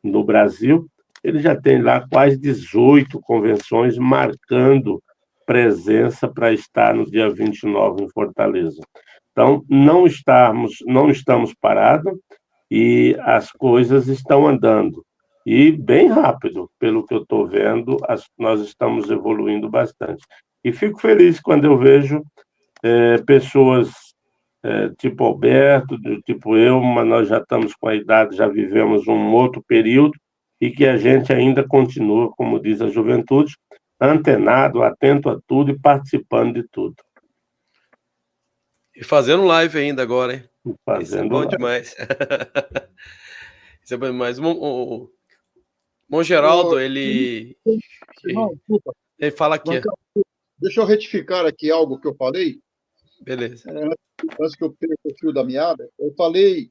[SPEAKER 2] no Brasil, ele já tem lá quase 18 convenções marcando presença para estar no dia 29 em Fortaleza. Então, não estamos parados e as coisas estão andando. E bem rápido, pelo que eu estou vendo, nós estamos evoluindo bastante. E fico feliz quando eu vejo pessoas tipo Alberto, tipo eu, mas nós já estamos com a idade, já vivemos um outro período, e que a gente ainda continua, como diz a juventude, antenado, atento a tudo e participando de tudo.
[SPEAKER 1] E fazendo live ainda agora, hein? Isso é bom
[SPEAKER 2] live.
[SPEAKER 1] demais. Isso é bom demais. O Geraldo, ele fala aqui.
[SPEAKER 4] Deixa eu retificar aqui algo que eu falei.
[SPEAKER 1] Beleza.
[SPEAKER 4] Antes que eu perca o fio da meada, eu falei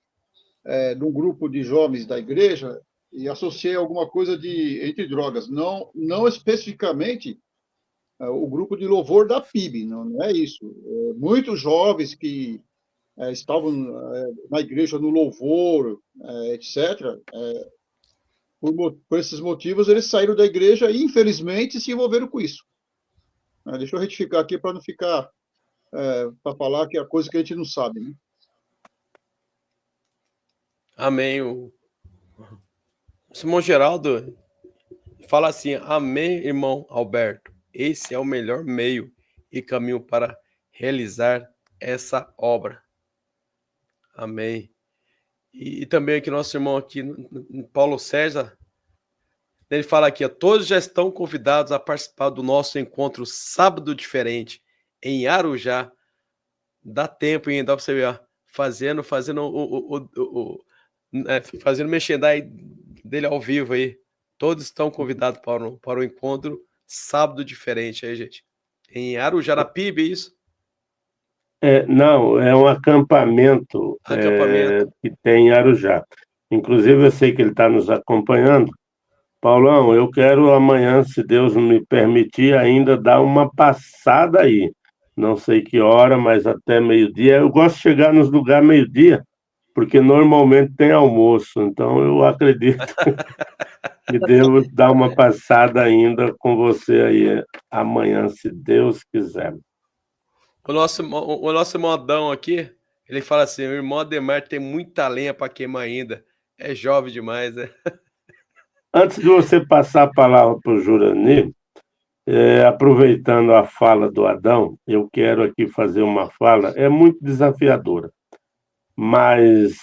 [SPEAKER 4] de um grupo de jovens da igreja e associei alguma coisa entre drogas. Não especificamente o grupo de louvor da PIB, não é isso. Muitos jovens que estavam na igreja no louvor, etc., por esses motivos, eles saíram da igreja e, infelizmente, se envolveram com isso. Deixa eu retificar aqui para não ficar para falar que é coisa que a gente não sabe, né?
[SPEAKER 1] Amém. O Simão Geraldo fala assim: amém, irmão Alberto. Esse é o melhor meio e caminho para realizar essa obra. Amém. E também aqui nosso irmão aqui, Paulo César, ele fala aqui: todos já estão convidados a participar do nosso encontro sábado diferente em Arujá. Dá tempo ainda para você ver, fazendo fazendo merchandising dele ao vivo aí. Todos estão convidados para o encontro sábado diferente aí, gente. Em Arujá, na PIB, é isso?
[SPEAKER 2] Não, é um acampamento, que tem em Arujá. Inclusive, eu sei que ele está nos acompanhando. Paulão, eu quero amanhã, se Deus me permitir, ainda dar uma passada aí. Não sei que hora, mas até meio-dia. Eu gosto de chegar nos lugares meio-dia, porque normalmente tem almoço. Então, eu acredito que devo dar uma passada ainda com você aí amanhã, se Deus quiser.
[SPEAKER 1] O nosso irmão Adão aqui, ele fala assim: o irmão Ademar tem muita lenha para queimar ainda. É jovem demais, né?
[SPEAKER 2] Antes de você passar a palavra para o Jurani, aproveitando a fala do Adão, eu quero aqui fazer uma fala, é muito desafiadora, mas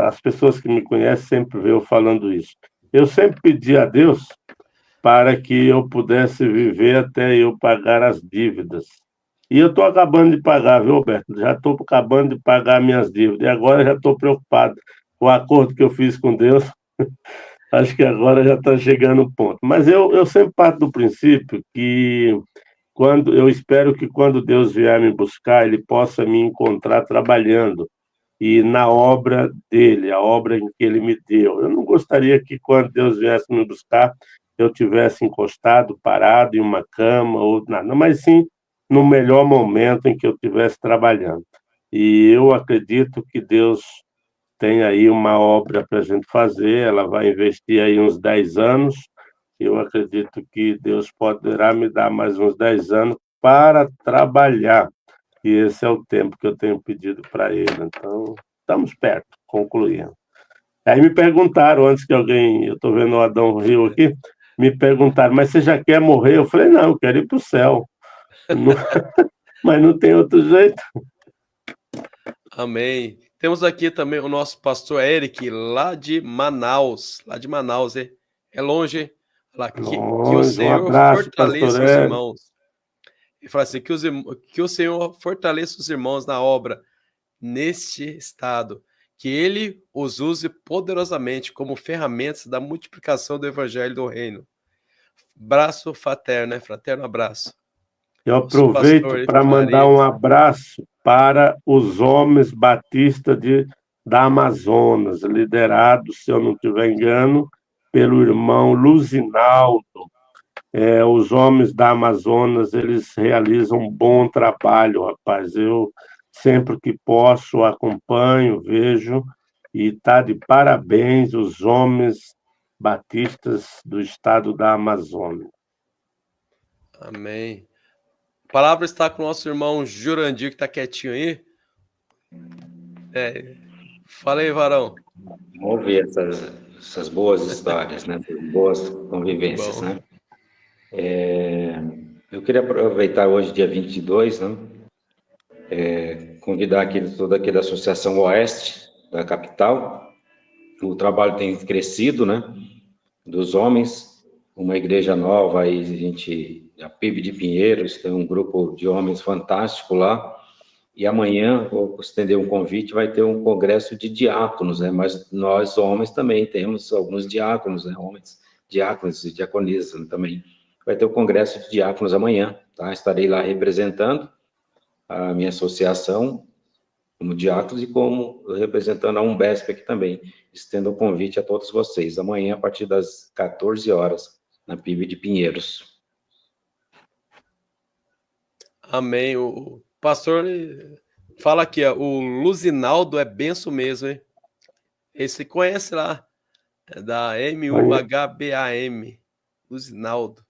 [SPEAKER 2] as pessoas que me conhecem sempre veem eu falando isso. Eu sempre pedi a Deus para que eu pudesse viver até eu pagar as dívidas. E eu estou acabando de pagar, viu, Roberto? Já estou acabando de pagar minhas dívidas. E agora já estou preocupado com o acordo que eu fiz com Deus. Acho que agora já está chegando o ponto. Mas eu sempre parto do princípio que eu espero que quando Deus vier me buscar, Ele possa me encontrar trabalhando e na obra dele, a obra em que Ele me deu. Eu não gostaria que quando Deus viesse me buscar, eu tivesse encostado, parado em uma cama ou nada, mas sim no melhor momento em que eu estivesse trabalhando. E eu acredito que Deus tem aí uma obra para a gente fazer, ela vai investir aí uns 10 anos, eu acredito que Deus poderá me dar mais uns 10 anos para trabalhar, e esse é o tempo que eu tenho pedido para Ele. Então, estamos perto, concluindo. Aí me perguntaram, antes que alguém, eu estou vendo o Adão Rio aqui, me perguntaram, mas você já quer morrer? Eu falei, não, eu quero ir para o céu. Mas não tem outro jeito.
[SPEAKER 1] Amém. Temos aqui também o nosso pastor Eric, lá de Manaus. Lá de Manaus, hein? É longe, hein? Lá, que o Senhor fortaleça os irmãos. Ele fala assim, que o Senhor fortaleça os irmãos na obra, neste estado. Que Ele os use poderosamente como ferramentas da multiplicação do evangelho do reino. Braço fraterno, né? Fraterno abraço.
[SPEAKER 2] Eu aproveito para mandar um abraço para os homens batistas da Amazonas, liderados, se eu não estiver engano, pelo irmão Luzinaldo. Os homens da Amazonas, eles realizam um bom trabalho, rapaz. Eu sempre que posso, acompanho, vejo, e está de parabéns os homens batistas do estado da Amazônia.
[SPEAKER 1] Amém. A palavra está com o nosso irmão Jurandir, que está quietinho aí. Fala aí, varão.
[SPEAKER 3] Vamos ouvir essas boas histórias, né? Essas boas convivências,
[SPEAKER 1] Bom.
[SPEAKER 3] né? Eu queria aproveitar hoje, dia 22, né? Convidar toda aqui da Associação Oeste, da capital. O trabalho tem crescido, né? Dos homens, uma igreja nova, aí a PIB de Pinheiros, tem um grupo de homens fantástico lá. E amanhã, vou estender um convite, vai ter um congresso de diáconos, né? Mas nós, homens, também temos alguns diáconos, né? Homens, diáconos e diaconisas também. Vai ter o congresso de diáconos amanhã, tá? Estarei lá representando a minha associação como diáconos e como representando a Umbesp aqui também. Estendo o convite a todos vocês. Amanhã, a partir das 14 horas, na PIB de Pinheiros.
[SPEAKER 1] Amém. O pastor fala aqui, ó, o Luzinaldo é benção mesmo, hein? Esse conhece lá, é da MUHBAM, Luzinaldo.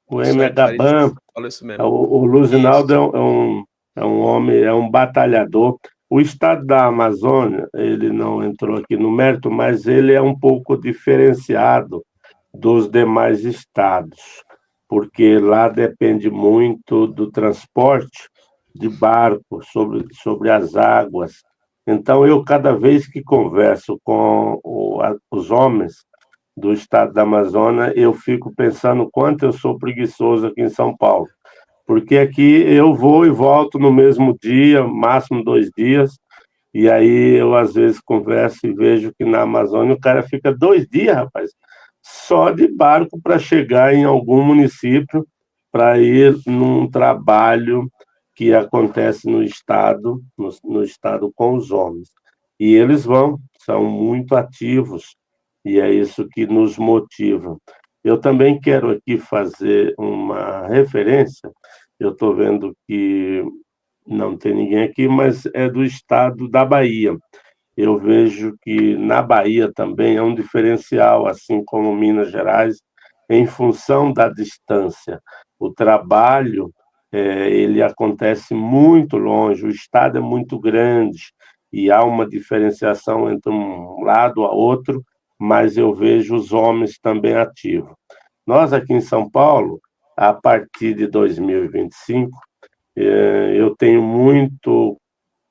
[SPEAKER 2] O MHBAM,
[SPEAKER 1] falou isso mesmo.
[SPEAKER 2] O Luzinaldo é um homem, é um batalhador. O estado da Amazônia, ele não entrou aqui no mérito, mas ele é um pouco diferenciado dos demais estados, porque lá depende muito do transporte de barco sobre as águas. Então, eu, cada vez que converso com os homens do estado da Amazônia, eu fico pensando quanto eu sou preguiçoso aqui em São Paulo, porque aqui eu vou e volto no mesmo dia, máximo 2 dias, e aí eu, às vezes, converso e vejo que na Amazônia o cara fica 2 dias, rapaz, só de barco para chegar em algum município, para ir num trabalho que acontece no estado com os homens. E eles são muito ativos, e é isso que nos motiva. Eu também quero aqui fazer uma referência, eu estou vendo que não tem ninguém aqui, mas é do estado da Bahia. Eu vejo que na Bahia também é um diferencial, assim como Minas Gerais, em função da distância. O trabalho, ele acontece muito longe, o estado é muito grande e há uma diferenciação entre um lado a outro, mas eu vejo os homens também ativos. Nós aqui em São Paulo, a partir de 2025, eu tenho muito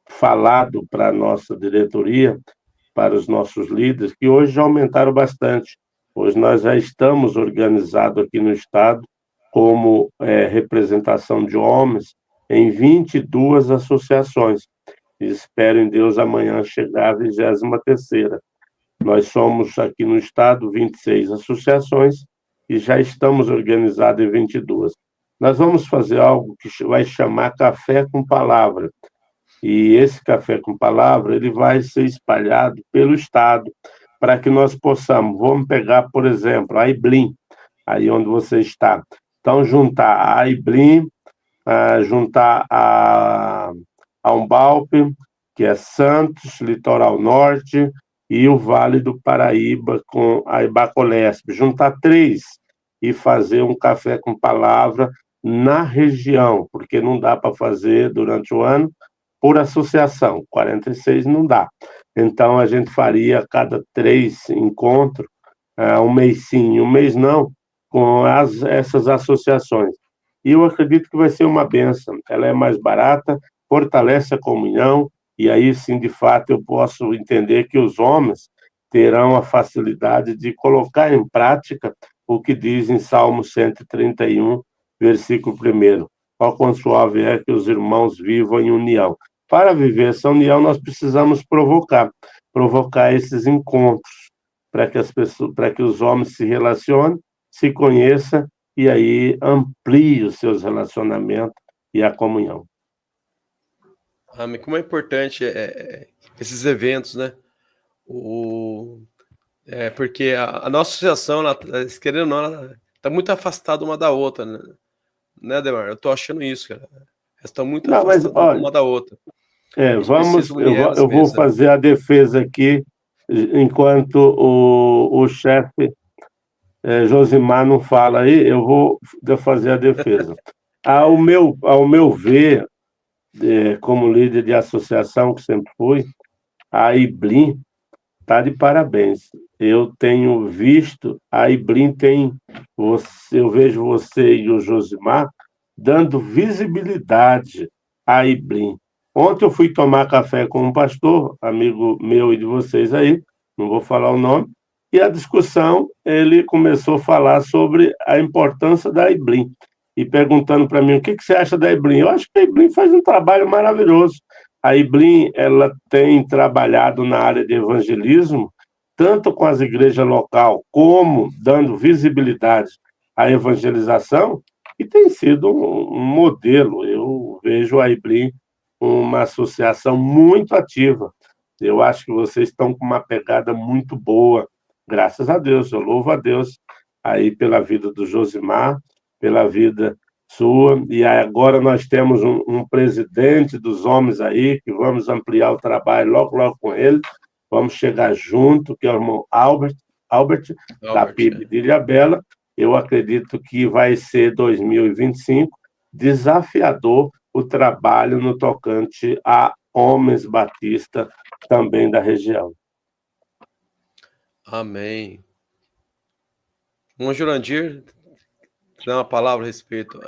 [SPEAKER 2] falado para a nossa diretoria, para os nossos líderes, que hoje já aumentaram bastante. Hoje nós já estamos organizados aqui no Estado como representação de homens em 22 associações. E espero em Deus amanhã chegar à 23ª. Nós somos aqui no Estado 26 associações e já estamos organizados em 22. Nós vamos fazer algo que vai chamar Café com Palavra. E esse Café com Palavra ele vai ser espalhado pelo Estado para que nós possamos, vamos pegar, por exemplo, a IBLIM, aí onde você está. Então, juntar a IBLIM, juntar a Umbalp, que é Santos, Litoral Norte, e o Vale do Paraíba com a Ibacolesp. Juntar 3 e fazer um Café com Palavra na região, porque não dá para fazer durante o ano, por associação, 46 não dá. Então, a gente faria a cada 3 encontros, um mês sim, um mês não, com essas associações. E eu acredito que vai ser uma bênção. Ela é mais barata, fortalece a comunhão, e aí sim, de fato, eu posso entender que os homens terão a facilidade de colocar em prática o que diz em Salmo 131, versículo 1. Ó, quão suave é que os irmãos vivam em união. Para viver essa união, nós precisamos provocar esses encontros, para que os homens se relacionem, se conheçam e aí ampliem os seus relacionamentos e a comunhão.
[SPEAKER 1] Amém. Como é importante esses eventos, né? Porque a nossa associação, ela, querendo ou não, ela está muito afastada uma da outra, né, Ademar? Eu estou achando isso, cara. Elas estão muito afastadas uma da outra.
[SPEAKER 2] Eu vou fazer a defesa aqui, enquanto o chefe Josimar não fala aí, eu vou fazer a defesa. Ao meu ver, como líder de associação, que sempre fui, a IBLIM está de parabéns. Eu tenho visto, a IBLIM eu vejo você e o Josimar dando visibilidade à IBLIM. Ontem eu fui tomar café com um pastor, amigo meu e de vocês aí, não vou falar o nome, e a discussão, ele começou a falar sobre a importância da IBLIM, e perguntando para mim, o que você acha da IBLIM? Eu acho que a IBLIM faz um trabalho maravilhoso. A IBLIM, ela tem trabalhado na área de evangelismo, tanto com as igrejas locais, como dando visibilidade à evangelização, e tem sido um modelo. Eu vejo a IBLIM uma associação muito ativa. Eu acho que vocês estão com uma pegada muito boa, graças a Deus. Eu louvo a Deus aí pela vida do Josimar, pela vida sua, e agora nós temos um presidente dos homens aí, que vamos ampliar o trabalho logo com ele, vamos chegar junto, que é o irmão Albert da PIB de Ilhabela. Eu acredito que vai ser 2025 desafiador o trabalho no tocante a homens batistas também da região.
[SPEAKER 1] Amém. Irmão Jurandir, dá uma palavra a respeito.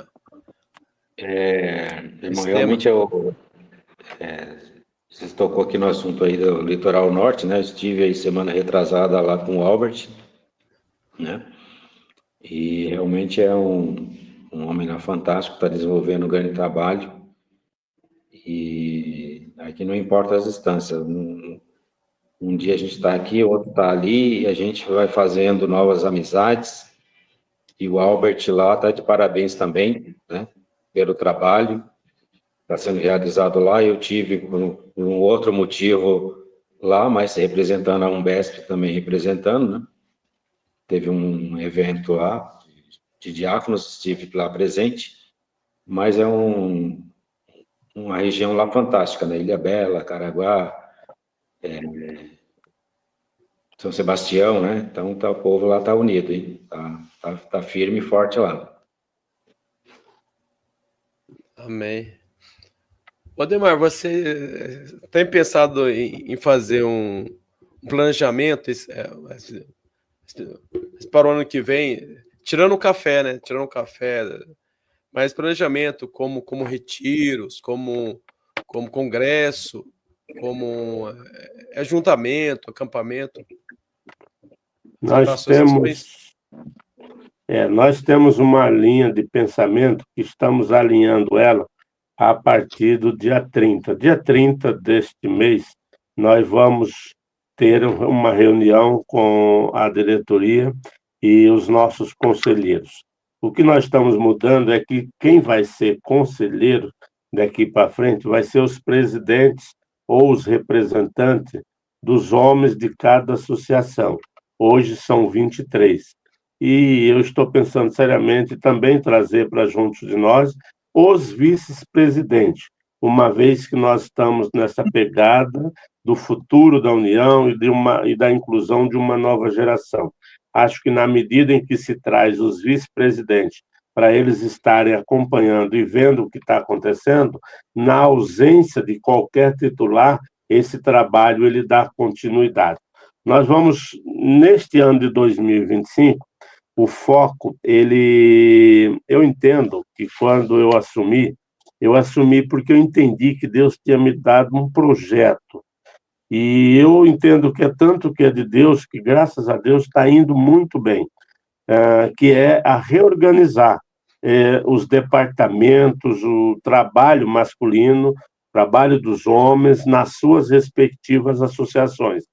[SPEAKER 3] Irmão, realmente você tocou aqui no assunto aí do litoral norte, né? Eu estive aí semana retrasada lá com o Albert, né? E realmente é um homem lá fantástico, está desenvolvendo um grande trabalho. E aqui não importa as distâncias. Um dia a gente está aqui, outro está ali, e a gente vai fazendo novas amizades. E o Albert lá está de parabéns também, né? Pelo trabalho está sendo realizado lá. Eu tive um outro motivo lá, mas representando a Umbesp também representando, né? Teve um evento lá de diáconos, estive lá presente, mas é uma região lá fantástica, né? Ilhabela, Caraguá, São Sebastião, né? Então o povo lá está unido, hein? Tá firme e forte lá.
[SPEAKER 1] Amém. Odemar, você tem pensado em fazer um planejamento para o ano que vem, tirando o café, né? Tirando o café, mas planejamento como retiros, como congresso, como ajuntamento, acampamento.
[SPEAKER 2] Nós temos uma linha de pensamento que estamos alinhando ela a partir do dia 30. Dia 30 deste mês, nós vamos ter uma reunião com a diretoria e os nossos conselheiros. O que nós estamos mudando é que quem vai ser conselheiro daqui para frente vai ser os presidentes ou os representantes dos homens de cada associação. Hoje são 23. E eu estou pensando seriamente também trazer para junto de nós os vice-presidentes, uma vez que nós estamos nessa pegada do futuro da União e da inclusão de uma nova geração. Acho que na medida em que se traz os vice-presidentes para eles estarem acompanhando e vendo o que está acontecendo, na ausência de qualquer titular, esse trabalho ele dá continuidade. Nós vamos, neste ano de 2025, o foco, eu entendo que quando eu assumi porque eu entendi que Deus tinha me dado um projeto. E eu entendo que é tanto que é de Deus, que graças a Deus está indo muito bem, que é a reorganizar os departamentos, o trabalho masculino, o trabalho dos homens nas suas respectivas associações.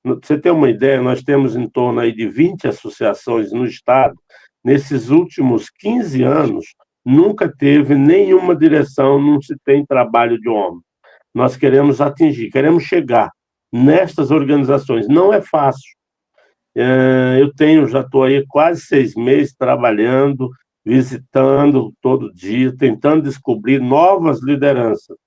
[SPEAKER 2] Para você ter uma ideia, nós temos em torno aí de 20 associações no Estado. Nesses últimos 15 anos, nunca teve nenhuma direção, não se tem trabalho de homem. Nós queremos queremos chegar nestas organizações. Não é fácil. Já estou aí quase 6 meses trabalhando, visitando todo dia, tentando descobrir novas lideranças.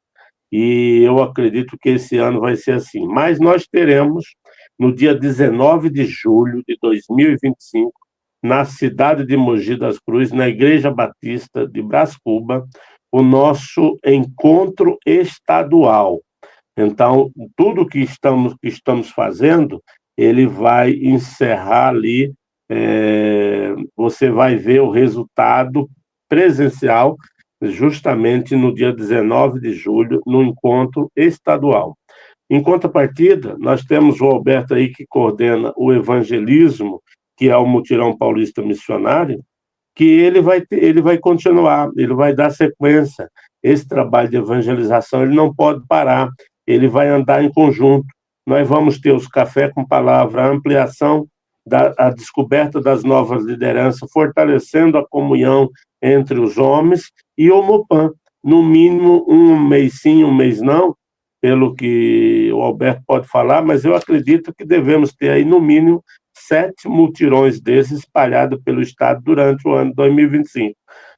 [SPEAKER 2] e eu acredito que esse ano vai ser assim. Mas nós teremos, no dia 19 de julho de 2025, na cidade de Mogi das Cruzes, na Igreja Batista de Brás Cubas, o nosso encontro estadual. Então, tudo que estamos fazendo, ele vai encerrar ali, você vai ver o resultado presencial justamente no dia 19 de julho, no encontro estadual. Em contrapartida, nós temos o Alberto aí que coordena o evangelismo, que é o Mutirão Paulista Missionário, que ele vai continuar, ele vai dar sequência. Esse trabalho de evangelização ele não pode parar, ele vai andar em conjunto. Nós vamos ter os café com palavra, a ampliação, a descoberta das novas lideranças, fortalecendo a comunhão entre os homens, e o Mupan, no mínimo um mês sim, um mês não, pelo que o Alberto pode falar, mas eu acredito que devemos ter aí, no mínimo, 7 mutirões desses espalhados pelo Estado durante o ano 2025.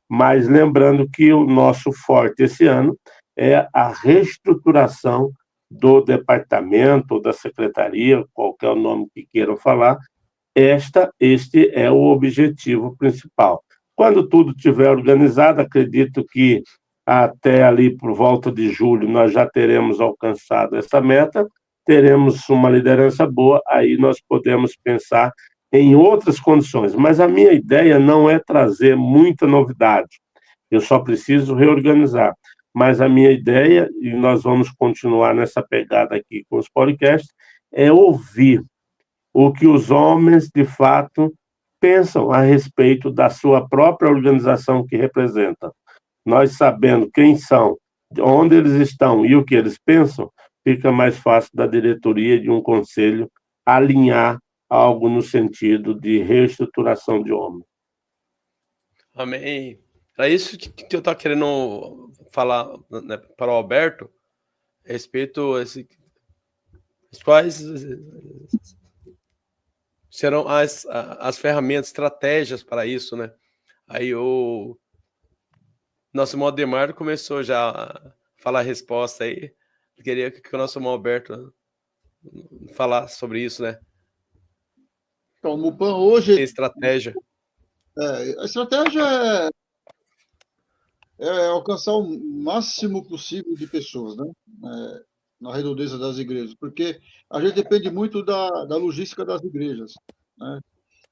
[SPEAKER 2] Mas lembrando que o nosso forte esse ano é a reestruturação do departamento, da secretaria, qualquer o nome que queiram falar, este é o objetivo principal. Quando tudo estiver organizado, acredito que até ali por volta de julho nós já teremos alcançado essa meta, teremos uma liderança boa, aí nós podemos pensar em outras condições. Mas a minha ideia não é trazer muita novidade, eu só preciso reorganizar. Mas a minha ideia, e nós vamos continuar nessa pegada aqui com os podcasts, é ouvir o que os homens, de fato, pensam a respeito da sua própria organização que representam. Nós sabendo quem são, onde eles estão e o que eles pensam, fica mais fácil da diretoria de um conselho alinhar algo no sentido de reestruturação de homens.
[SPEAKER 1] Amém. É isso que eu estava querendo falar, né, para o Alberto, a respeito quais serão as ferramentas, estratégias para isso, né? Aí o nosso irmão Ademar começou já a falar a resposta aí. Eu queria que o nosso irmão Alberto falasse sobre isso, né?
[SPEAKER 4] Então, o Mupan hoje...
[SPEAKER 1] Tem estratégia.
[SPEAKER 4] A estratégia é alcançar o máximo possível de pessoas, né? Na redondeza das igrejas, porque a gente depende muito da logística das igrejas, né?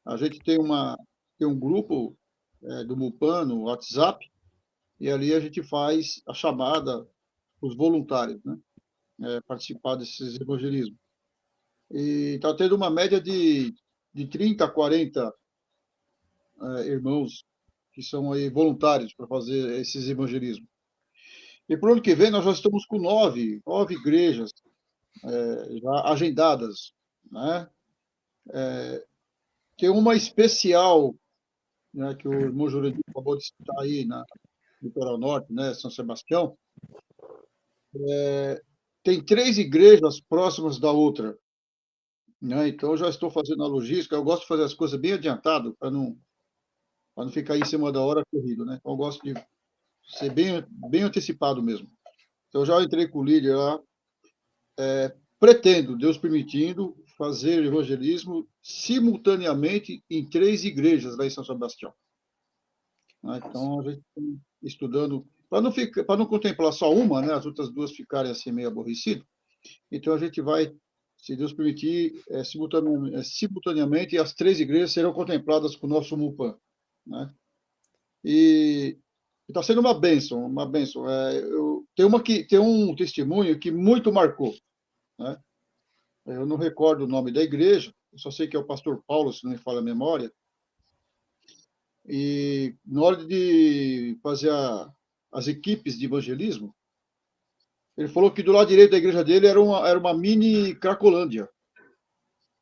[SPEAKER 4] A gente tem um grupo do Mupan no WhatsApp, e ali a gente faz a chamada os voluntários, né? Participar desses evangelismos. E está tendo uma média de 30 a 40 irmãos que são aí voluntários para fazer esses evangelismos. E para o ano que vem nós já estamos com 9 igrejas já agendadas, né? Tem uma especial, né, que o irmão Jurandir acabou de citar aí na Litoral Norte, né, São Sebastião. Tem 3 igrejas próximas da outra, né? Então eu já estou fazendo a logística. Eu gosto de fazer as coisas bem adiantado para não ficar em cima da hora corrido, né? Então eu gosto de ser bem antecipado mesmo. Então eu já entrei com o líder lá, pretendo, Deus permitindo, fazer evangelismo simultaneamente em 3 igrejas lá em São Sebastião. Então a gente está estudando para não contemplar só uma, né? As outras 2 ficarem assim meio aborrecidas. Então a gente vai, se Deus permitir, simultaneamente as 3 igrejas serão contempladas com o nosso Mupan, né? E está sendo uma bênção, uma bênção. Tem um testemunho que muito marcou, né? Eu não recordo o nome da igreja, eu só sei que é o pastor Paulo, se não me falha a memória. E na hora de fazer as equipes de evangelismo, ele falou que do lado direito da igreja dele era uma mini Cracolândia,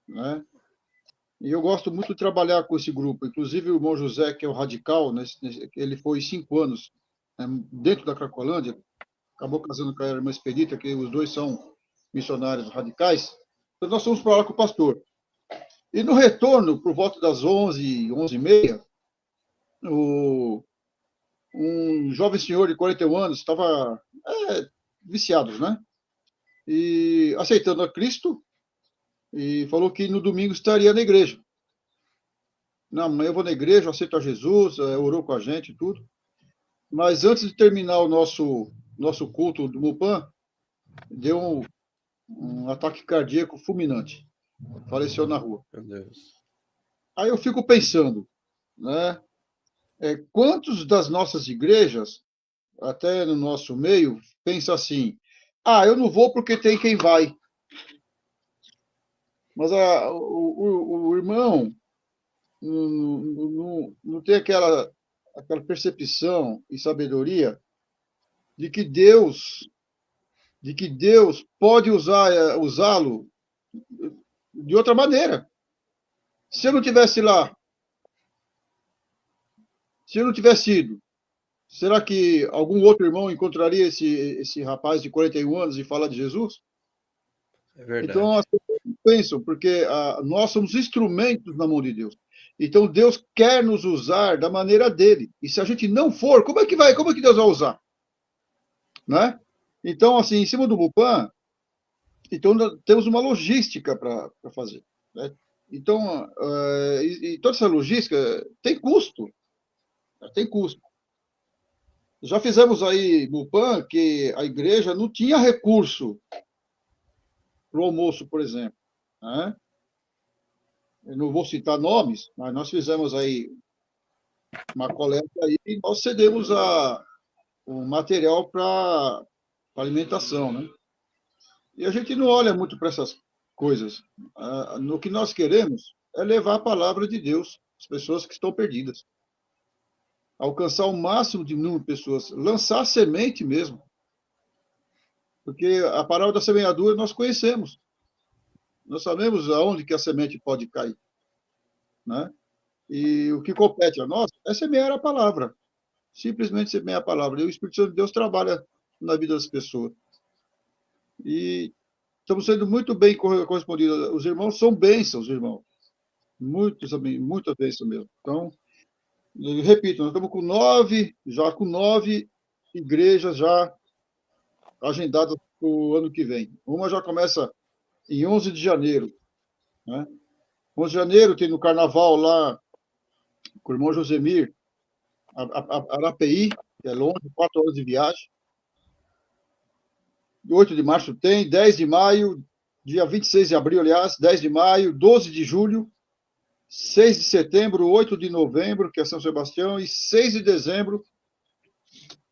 [SPEAKER 4] né? E eu gosto muito de trabalhar com esse grupo. Inclusive o irmão José, que é o radical, né, ele foi 5 anos, né, dentro da Cracolândia, acabou casando com a irmã Expedita, que os 2 são missionários radicais. Então nós fomos para lá com o pastor. E no retorno, por volta das 11, 11h30, um jovem senhor de 41 anos estava viciados, né? E aceitando a Cristo, e falou que no domingo estaria na igreja. Não, amanhã eu vou na igreja, eu aceito a Jesus, orou com a gente e tudo. Mas antes de terminar o nosso culto do Mupan, deu um ataque cardíaco fulminante. Faleceu na rua.
[SPEAKER 1] Meu Deus.
[SPEAKER 4] Aí eu fico pensando, né? Quantos das nossas igrejas, até no nosso meio, pensa assim: eu não vou porque tem quem vai. Mas o irmão não tem aquela percepção e sabedoria de que Deus pode usá-lo de outra maneira. Se eu não tivesse lá, se eu não tivesse ido, será que algum outro irmão encontraria esse rapaz de 41 anos e falar de Jesus?
[SPEAKER 1] É verdade.
[SPEAKER 4] Então, as pessoas pensam, porque nós somos instrumentos na mão de Deus. Então, Deus quer nos usar da maneira dele. E se a gente não for, como é que Deus vai usar? Né? Então, assim, em cima do Mupan, então, temos uma logística para fazer. Né? Então, e toda essa logística tem custo. Tem custo. Já fizemos aí Mupan que a igreja não tinha recurso para o almoço, por exemplo. Né? Eu não vou citar nomes, mas nós fizemos aí uma coleta aí e nós cedemos o material para alimentação, né? E a gente não olha muito para essas coisas. No que nós queremos é levar a palavra de Deus às pessoas que estão perdidas. Alcançar o máximo de número de pessoas, lançar semente mesmo. Porque a parábola da semeadura nós conhecemos. Nós sabemos aonde que a semente pode cair. Né? E o que compete a nós é semear a palavra. Simplesmente semear a palavra. E o Espírito Santo de Deus trabalha na vida das pessoas. E estamos sendo muito bem correspondidos. Os irmãos são bênçãos, irmãos. Muita bênção mesmo. Então, eu repito, nós estamos com 9 igrejas já agendadas para o ano que vem. Uma já começa em 11 de janeiro. Né? 11 de janeiro tem no carnaval lá com o irmão Josemir, Arapeí, que é longe, 4 horas de viagem. 8 de março tem, 10 de maio, dia 26 de abril, aliás, 10 de maio, 12 de julho, 6 de setembro, 8 de novembro, que é São Sebastião, e 6 de dezembro,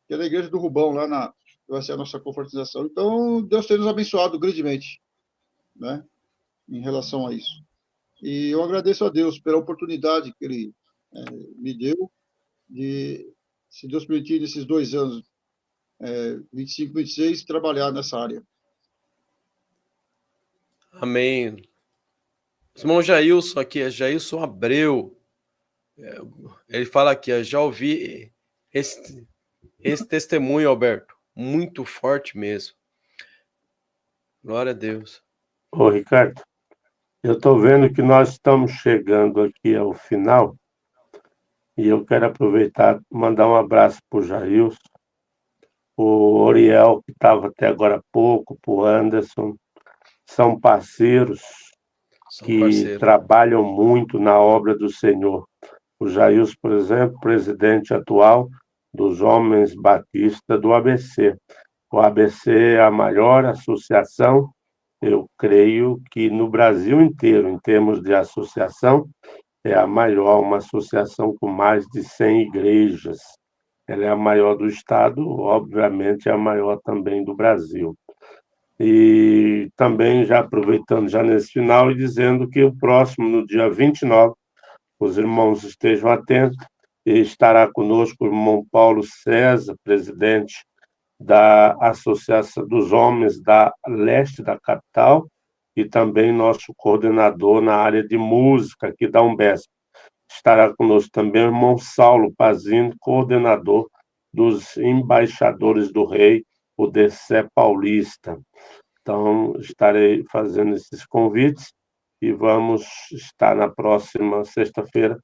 [SPEAKER 4] que é na Igreja do Rubão, vai ser a nossa confraternização. Então, Deus tem nos abençoado grandemente, né, em relação a isso. E eu agradeço a Deus pela oportunidade que Ele me deu de, se Deus permitir, nesses 2 anos, 25, 26, trabalhar nessa área.
[SPEAKER 1] Amém. Irmão Jailson aqui, é Jailson Abreu. Ele fala aqui, já ouvi esse testemunho, Alberto, muito forte mesmo. Glória a Deus.
[SPEAKER 2] Ô, Ricardo, eu estou vendo que nós estamos chegando aqui ao final e eu quero aproveitar e mandar um abraço para o Jailson, o Oriel, que estava até agora há pouco, para o Anderson, são parceiros que trabalham muito na obra do Senhor. O Jailson, por exemplo, presidente atual dos Homens Batistas do ABC. O ABC é a maior associação, eu creio que no Brasil inteiro, em termos de associação, é a maior, uma associação com mais de 100 igrejas. Ela é a maior do estado, obviamente é a maior também do Brasil. E também, já aproveitando já nesse final, e dizendo que o próximo, no dia 29, os irmãos estejam atentos, e estará conosco o irmão Paulo César, presidente da Associação dos Homens da Leste da capital, e também nosso coordenador na área de música aqui da Umbesp. Estará conosco também o irmão Saulo Pazini, coordenador dos Embaixadores do Rei, o DCE Paulista. Então, estarei fazendo esses convites e vamos estar na próxima sexta-feira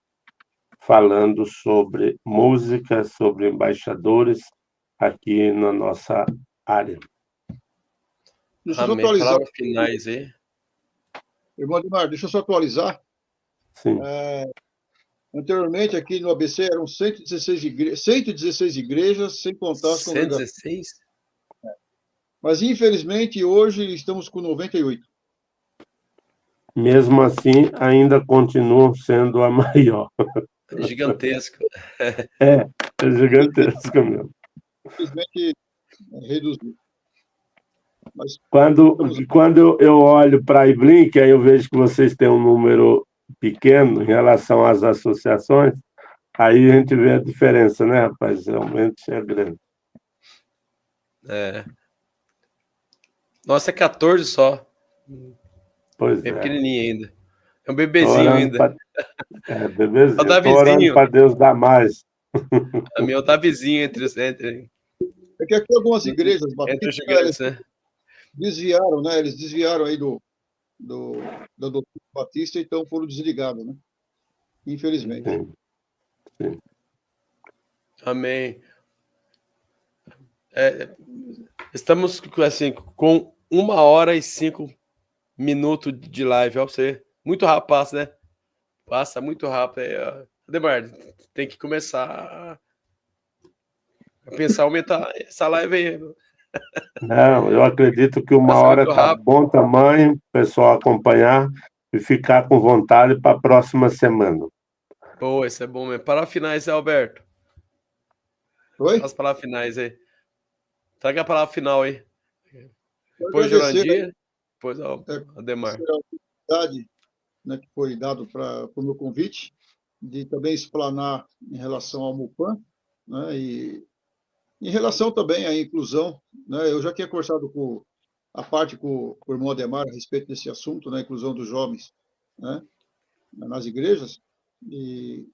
[SPEAKER 2] falando sobre música, sobre embaixadores aqui na nossa área.
[SPEAKER 4] Deixa eu só
[SPEAKER 1] Amém.
[SPEAKER 4] atualizar.
[SPEAKER 1] Palavras finais aí.
[SPEAKER 4] Irmão Ademar, deixa eu só atualizar.
[SPEAKER 2] Sim.
[SPEAKER 4] Anteriormente, aqui no ABC, eram 116 igrejas, sem contar as congregações.
[SPEAKER 1] 116?
[SPEAKER 4] Mas, infelizmente, hoje estamos com 98.
[SPEAKER 2] Mesmo assim, ainda continuam sendo a maior.
[SPEAKER 1] É gigantesco.
[SPEAKER 2] É gigantesca mesmo.
[SPEAKER 4] Infelizmente, reduziu. Mas
[SPEAKER 2] Quando eu olho para a Iblink, aí eu vejo que vocês têm um número pequeno em relação às associações, aí a gente vê a diferença, né, rapaz? Realmente é grande.
[SPEAKER 1] É. Nossa, é 14 só.
[SPEAKER 2] Pois
[SPEAKER 1] Bem
[SPEAKER 2] é.
[SPEAKER 1] pequenininho ainda. É um
[SPEAKER 2] Tô
[SPEAKER 1] bebezinho
[SPEAKER 2] orando
[SPEAKER 1] ainda.
[SPEAKER 2] pra... bebezinho.
[SPEAKER 1] É o
[SPEAKER 2] Estou orando
[SPEAKER 1] Davizinho.
[SPEAKER 2] para Deus dar mais.
[SPEAKER 1] A minha é o Davizinho entre
[SPEAKER 4] é que aqui algumas igrejas
[SPEAKER 1] os
[SPEAKER 4] batistas,
[SPEAKER 1] gigantes, né?
[SPEAKER 4] desviaram, né? Eles desviaram aí da doutrina batista, então foram desligados, né? Infelizmente.
[SPEAKER 2] Sim, sim.
[SPEAKER 1] Amém. Estamos assim, com 1h05 de live, ó, você. Muito rápido passa, né? Passa muito rápido. Ademar, tem que começar a pensar, aumentar essa live aí.
[SPEAKER 2] Não, eu acredito que uma
[SPEAKER 1] Passa
[SPEAKER 2] hora
[SPEAKER 1] muito
[SPEAKER 2] está
[SPEAKER 1] rápido.
[SPEAKER 2] bom tamanho, o pessoal acompanhar e ficar com vontade para a próxima semana.
[SPEAKER 1] Boa, isso é bom mesmo. Palavras finais, Alberto.
[SPEAKER 4] Oi?
[SPEAKER 1] As palavras finais aí. Traga a palavra final aí.
[SPEAKER 4] Quero
[SPEAKER 1] Depois Jurandir, depois Ademar.
[SPEAKER 4] a oportunidade, né, que foi dado para o meu convite, de também explanar em relação ao MUPAN, né, e em relação também à inclusão, né, eu já tinha conversado com o irmão Ademar a respeito desse assunto, né, inclusão dos jovens, né, nas igrejas, e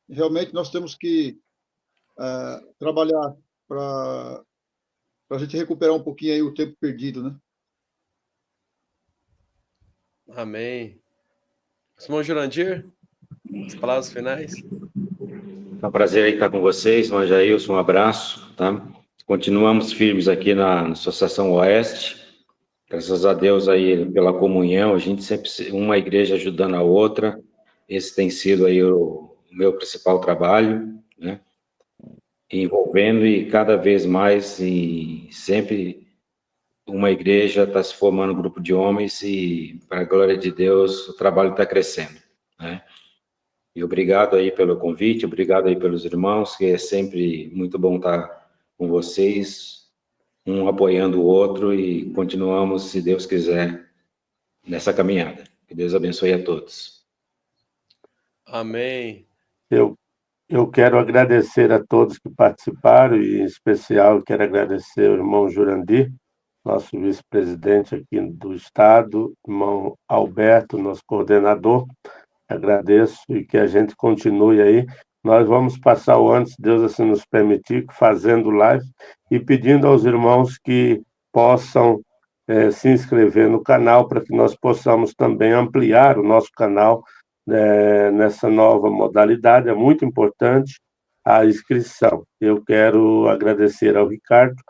[SPEAKER 4] realmente nós temos que trabalhar para a gente recuperar um pouquinho aí o tempo perdido, né?
[SPEAKER 1] Amém. Simão Jurandir, as palavras finais.
[SPEAKER 3] É um prazer aí estar com vocês, irmão Jailson, um abraço, tá? Continuamos firmes aqui na Associação Oeste, graças a Deus aí pela comunhão, a gente sempre, uma igreja ajudando a outra, esse tem sido aí o meu principal trabalho, né? Envolvendo e cada vez mais e sempre uma igreja está se formando um grupo de homens e, para a glória de Deus, o trabalho está crescendo, né? E obrigado aí pelo convite, obrigado aí pelos irmãos, que é sempre muito bom estar com vocês, um apoiando o outro e continuamos, se Deus quiser, nessa caminhada. Que Deus abençoe a todos.
[SPEAKER 1] Amém.
[SPEAKER 2] Eu quero agradecer a todos que participaram e, em especial, quero agradecer ao irmão Jurandir, nosso vice-presidente aqui do Estado, irmão Alberto, nosso coordenador. Agradeço e que a gente continue aí. Nós vamos passar o ano, se Deus assim nos permitir, fazendo live e pedindo aos irmãos que possam se inscrever no canal para que nós possamos também ampliar o nosso canal nessa nova modalidade. É muito importante a inscrição. Eu quero agradecer ao Ricardo,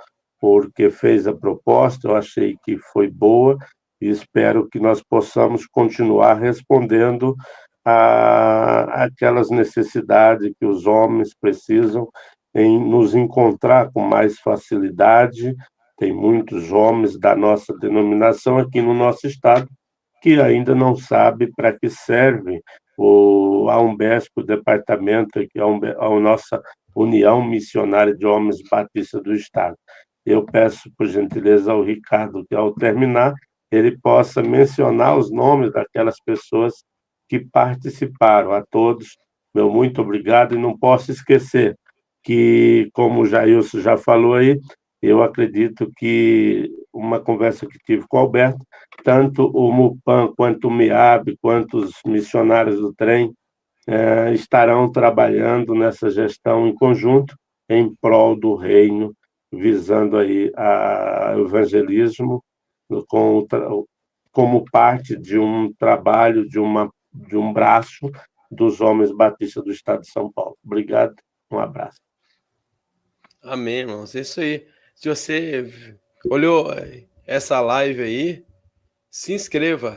[SPEAKER 2] porque fez a proposta, eu achei que foi boa e espero que nós possamos continuar respondendo aquelas necessidades que os homens precisam em nos encontrar com mais facilidade. Tem muitos homens da nossa denominação aqui no nosso estado que ainda não sabe para que serve a Umbesp, o departamento, que é a nossa União Missionária de Homens Batistas do Estado. Eu peço, por gentileza, ao Ricardo que, ao terminar, ele possa mencionar os nomes daquelas pessoas que participaram. A todos, meu muito obrigado, e não posso esquecer que, como o Jailson já falou aí, eu acredito que uma conversa que tive com o Alberto, tanto o MUPAN, quanto o MIAB, quanto os missionários do trem, estarão trabalhando nessa gestão em conjunto em prol do reino, visando aí o evangelismo como parte de um trabalho, de um braço dos homens batistas do Estado de São Paulo. Obrigado, um abraço.
[SPEAKER 1] Amém, irmãos. É isso aí. Se você olhou, essa live aí, se inscreva,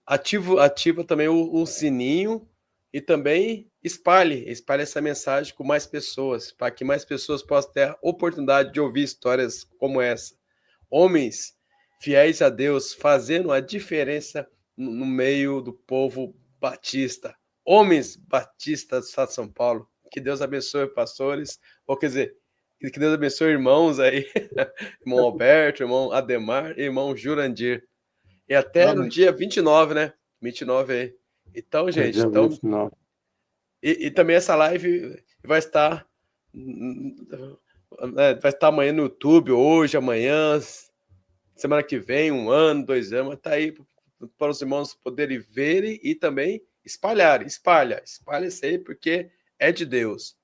[SPEAKER 1] ativa também o sininho e também espalhe essa mensagem com mais pessoas, para que mais pessoas possam ter a oportunidade de ouvir histórias como essa. Homens fiéis a Deus, fazendo a diferença no meio do povo batista. Homens batistas do estado de São Paulo. Que Deus abençoe, pastores, ou quer dizer, que Deus abençoe irmãos aí, irmão Alberto, irmão Ademar, irmão Jurandir. E até no dia 29, né? 29 aí. Então, gente, e também essa live vai estar amanhã no YouTube, hoje, amanhã, semana que vem, 1 ano, 2 anos, está aí para os irmãos poderem verem e também espalhar. Espalha isso aí, porque é de Deus.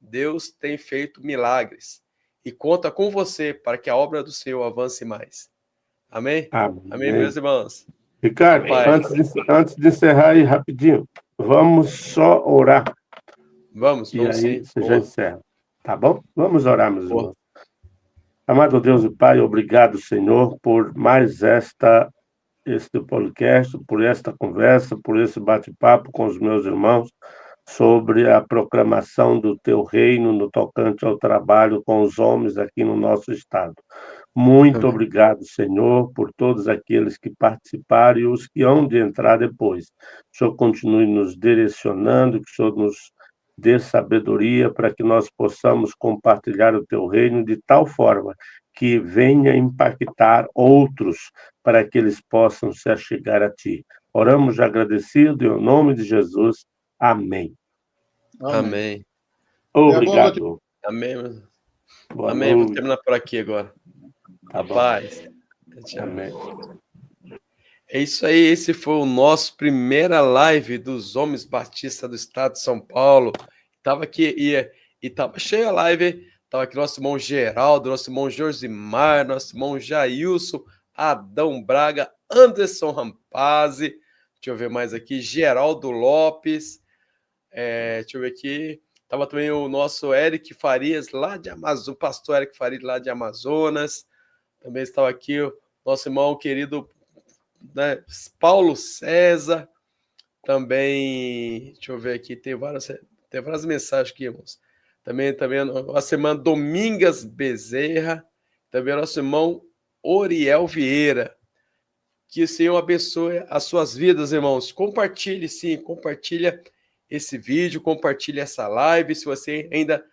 [SPEAKER 1] Deus tem feito milagres e conta com você para que a obra do Senhor avance mais. Amém? Amém, meus irmãos.
[SPEAKER 2] Ricardo, antes de encerrar aí rapidinho, vamos só orar.
[SPEAKER 1] Vamos
[SPEAKER 2] aí
[SPEAKER 1] sim.
[SPEAKER 2] Você já encerra. Tá bom? Vamos orar, meus irmãos. Amado Deus e Pai, obrigado, Senhor, por mais este podcast, por esta conversa, por esse bate-papo com os meus irmãos sobre a proclamação do Teu reino no tocante ao trabalho com os homens aqui no nosso estado. Muito obrigado, Senhor, por todos aqueles que participaram e os que hão de entrar depois. O Senhor continue nos direcionando, que o Senhor nos dê sabedoria para que nós possamos compartilhar o Teu reino de tal forma que venha impactar outros para que eles possam se achegar a Ti. Oramos agradecido em nome de Jesus. Amém.
[SPEAKER 1] Amém.
[SPEAKER 2] Obrigado.
[SPEAKER 1] Amém.
[SPEAKER 2] Amém.
[SPEAKER 1] Vou terminar por aqui agora.
[SPEAKER 2] Tá bom.
[SPEAKER 1] Paz.
[SPEAKER 2] Amém.
[SPEAKER 1] É isso aí, esse foi o nosso primeira live dos Homens Batistas do Estado de São Paulo. Tava aqui e tava cheia a live. Tava aqui nosso irmão Geraldo, nosso irmão Josimar, nosso irmão Jailson, Adão Braga, Anderson Rampazzi. Deixa eu ver mais aqui, Geraldo Lopes. Deixa eu ver aqui. Tava também o nosso Eric Farias, lá de Amazonas, o pastor Eric Farias, lá de Amazonas. Também estava aqui o nosso irmão querido, né, Paulo César. Também, deixa eu ver aqui, tem várias mensagens aqui, irmãos. Também a nossa irmã Domingas Bezerra. Também o nosso irmão Oriel Vieira. Que o Senhor abençoe as suas vidas, irmãos. Compartilhe esse vídeo, compartilhe essa live. Se você ainda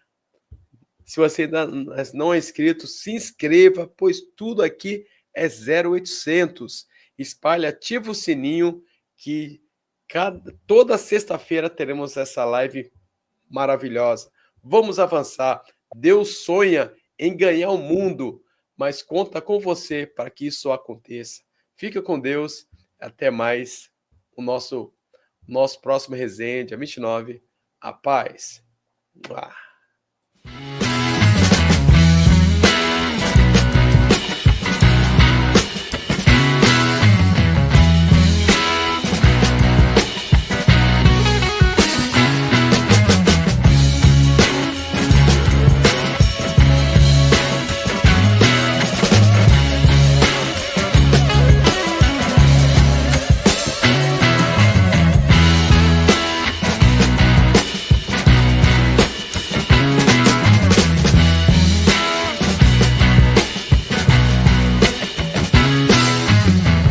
[SPEAKER 1] não é inscrito, se inscreva, pois tudo aqui é 0800. Espalhe, ativa o sininho, que toda sexta-feira teremos essa live maravilhosa. Vamos avançar. Deus sonha em ganhar o mundo, mas conta com você para que isso aconteça. Fica com Deus. Até mais. O nosso próximo resenha, dia 29. A paz.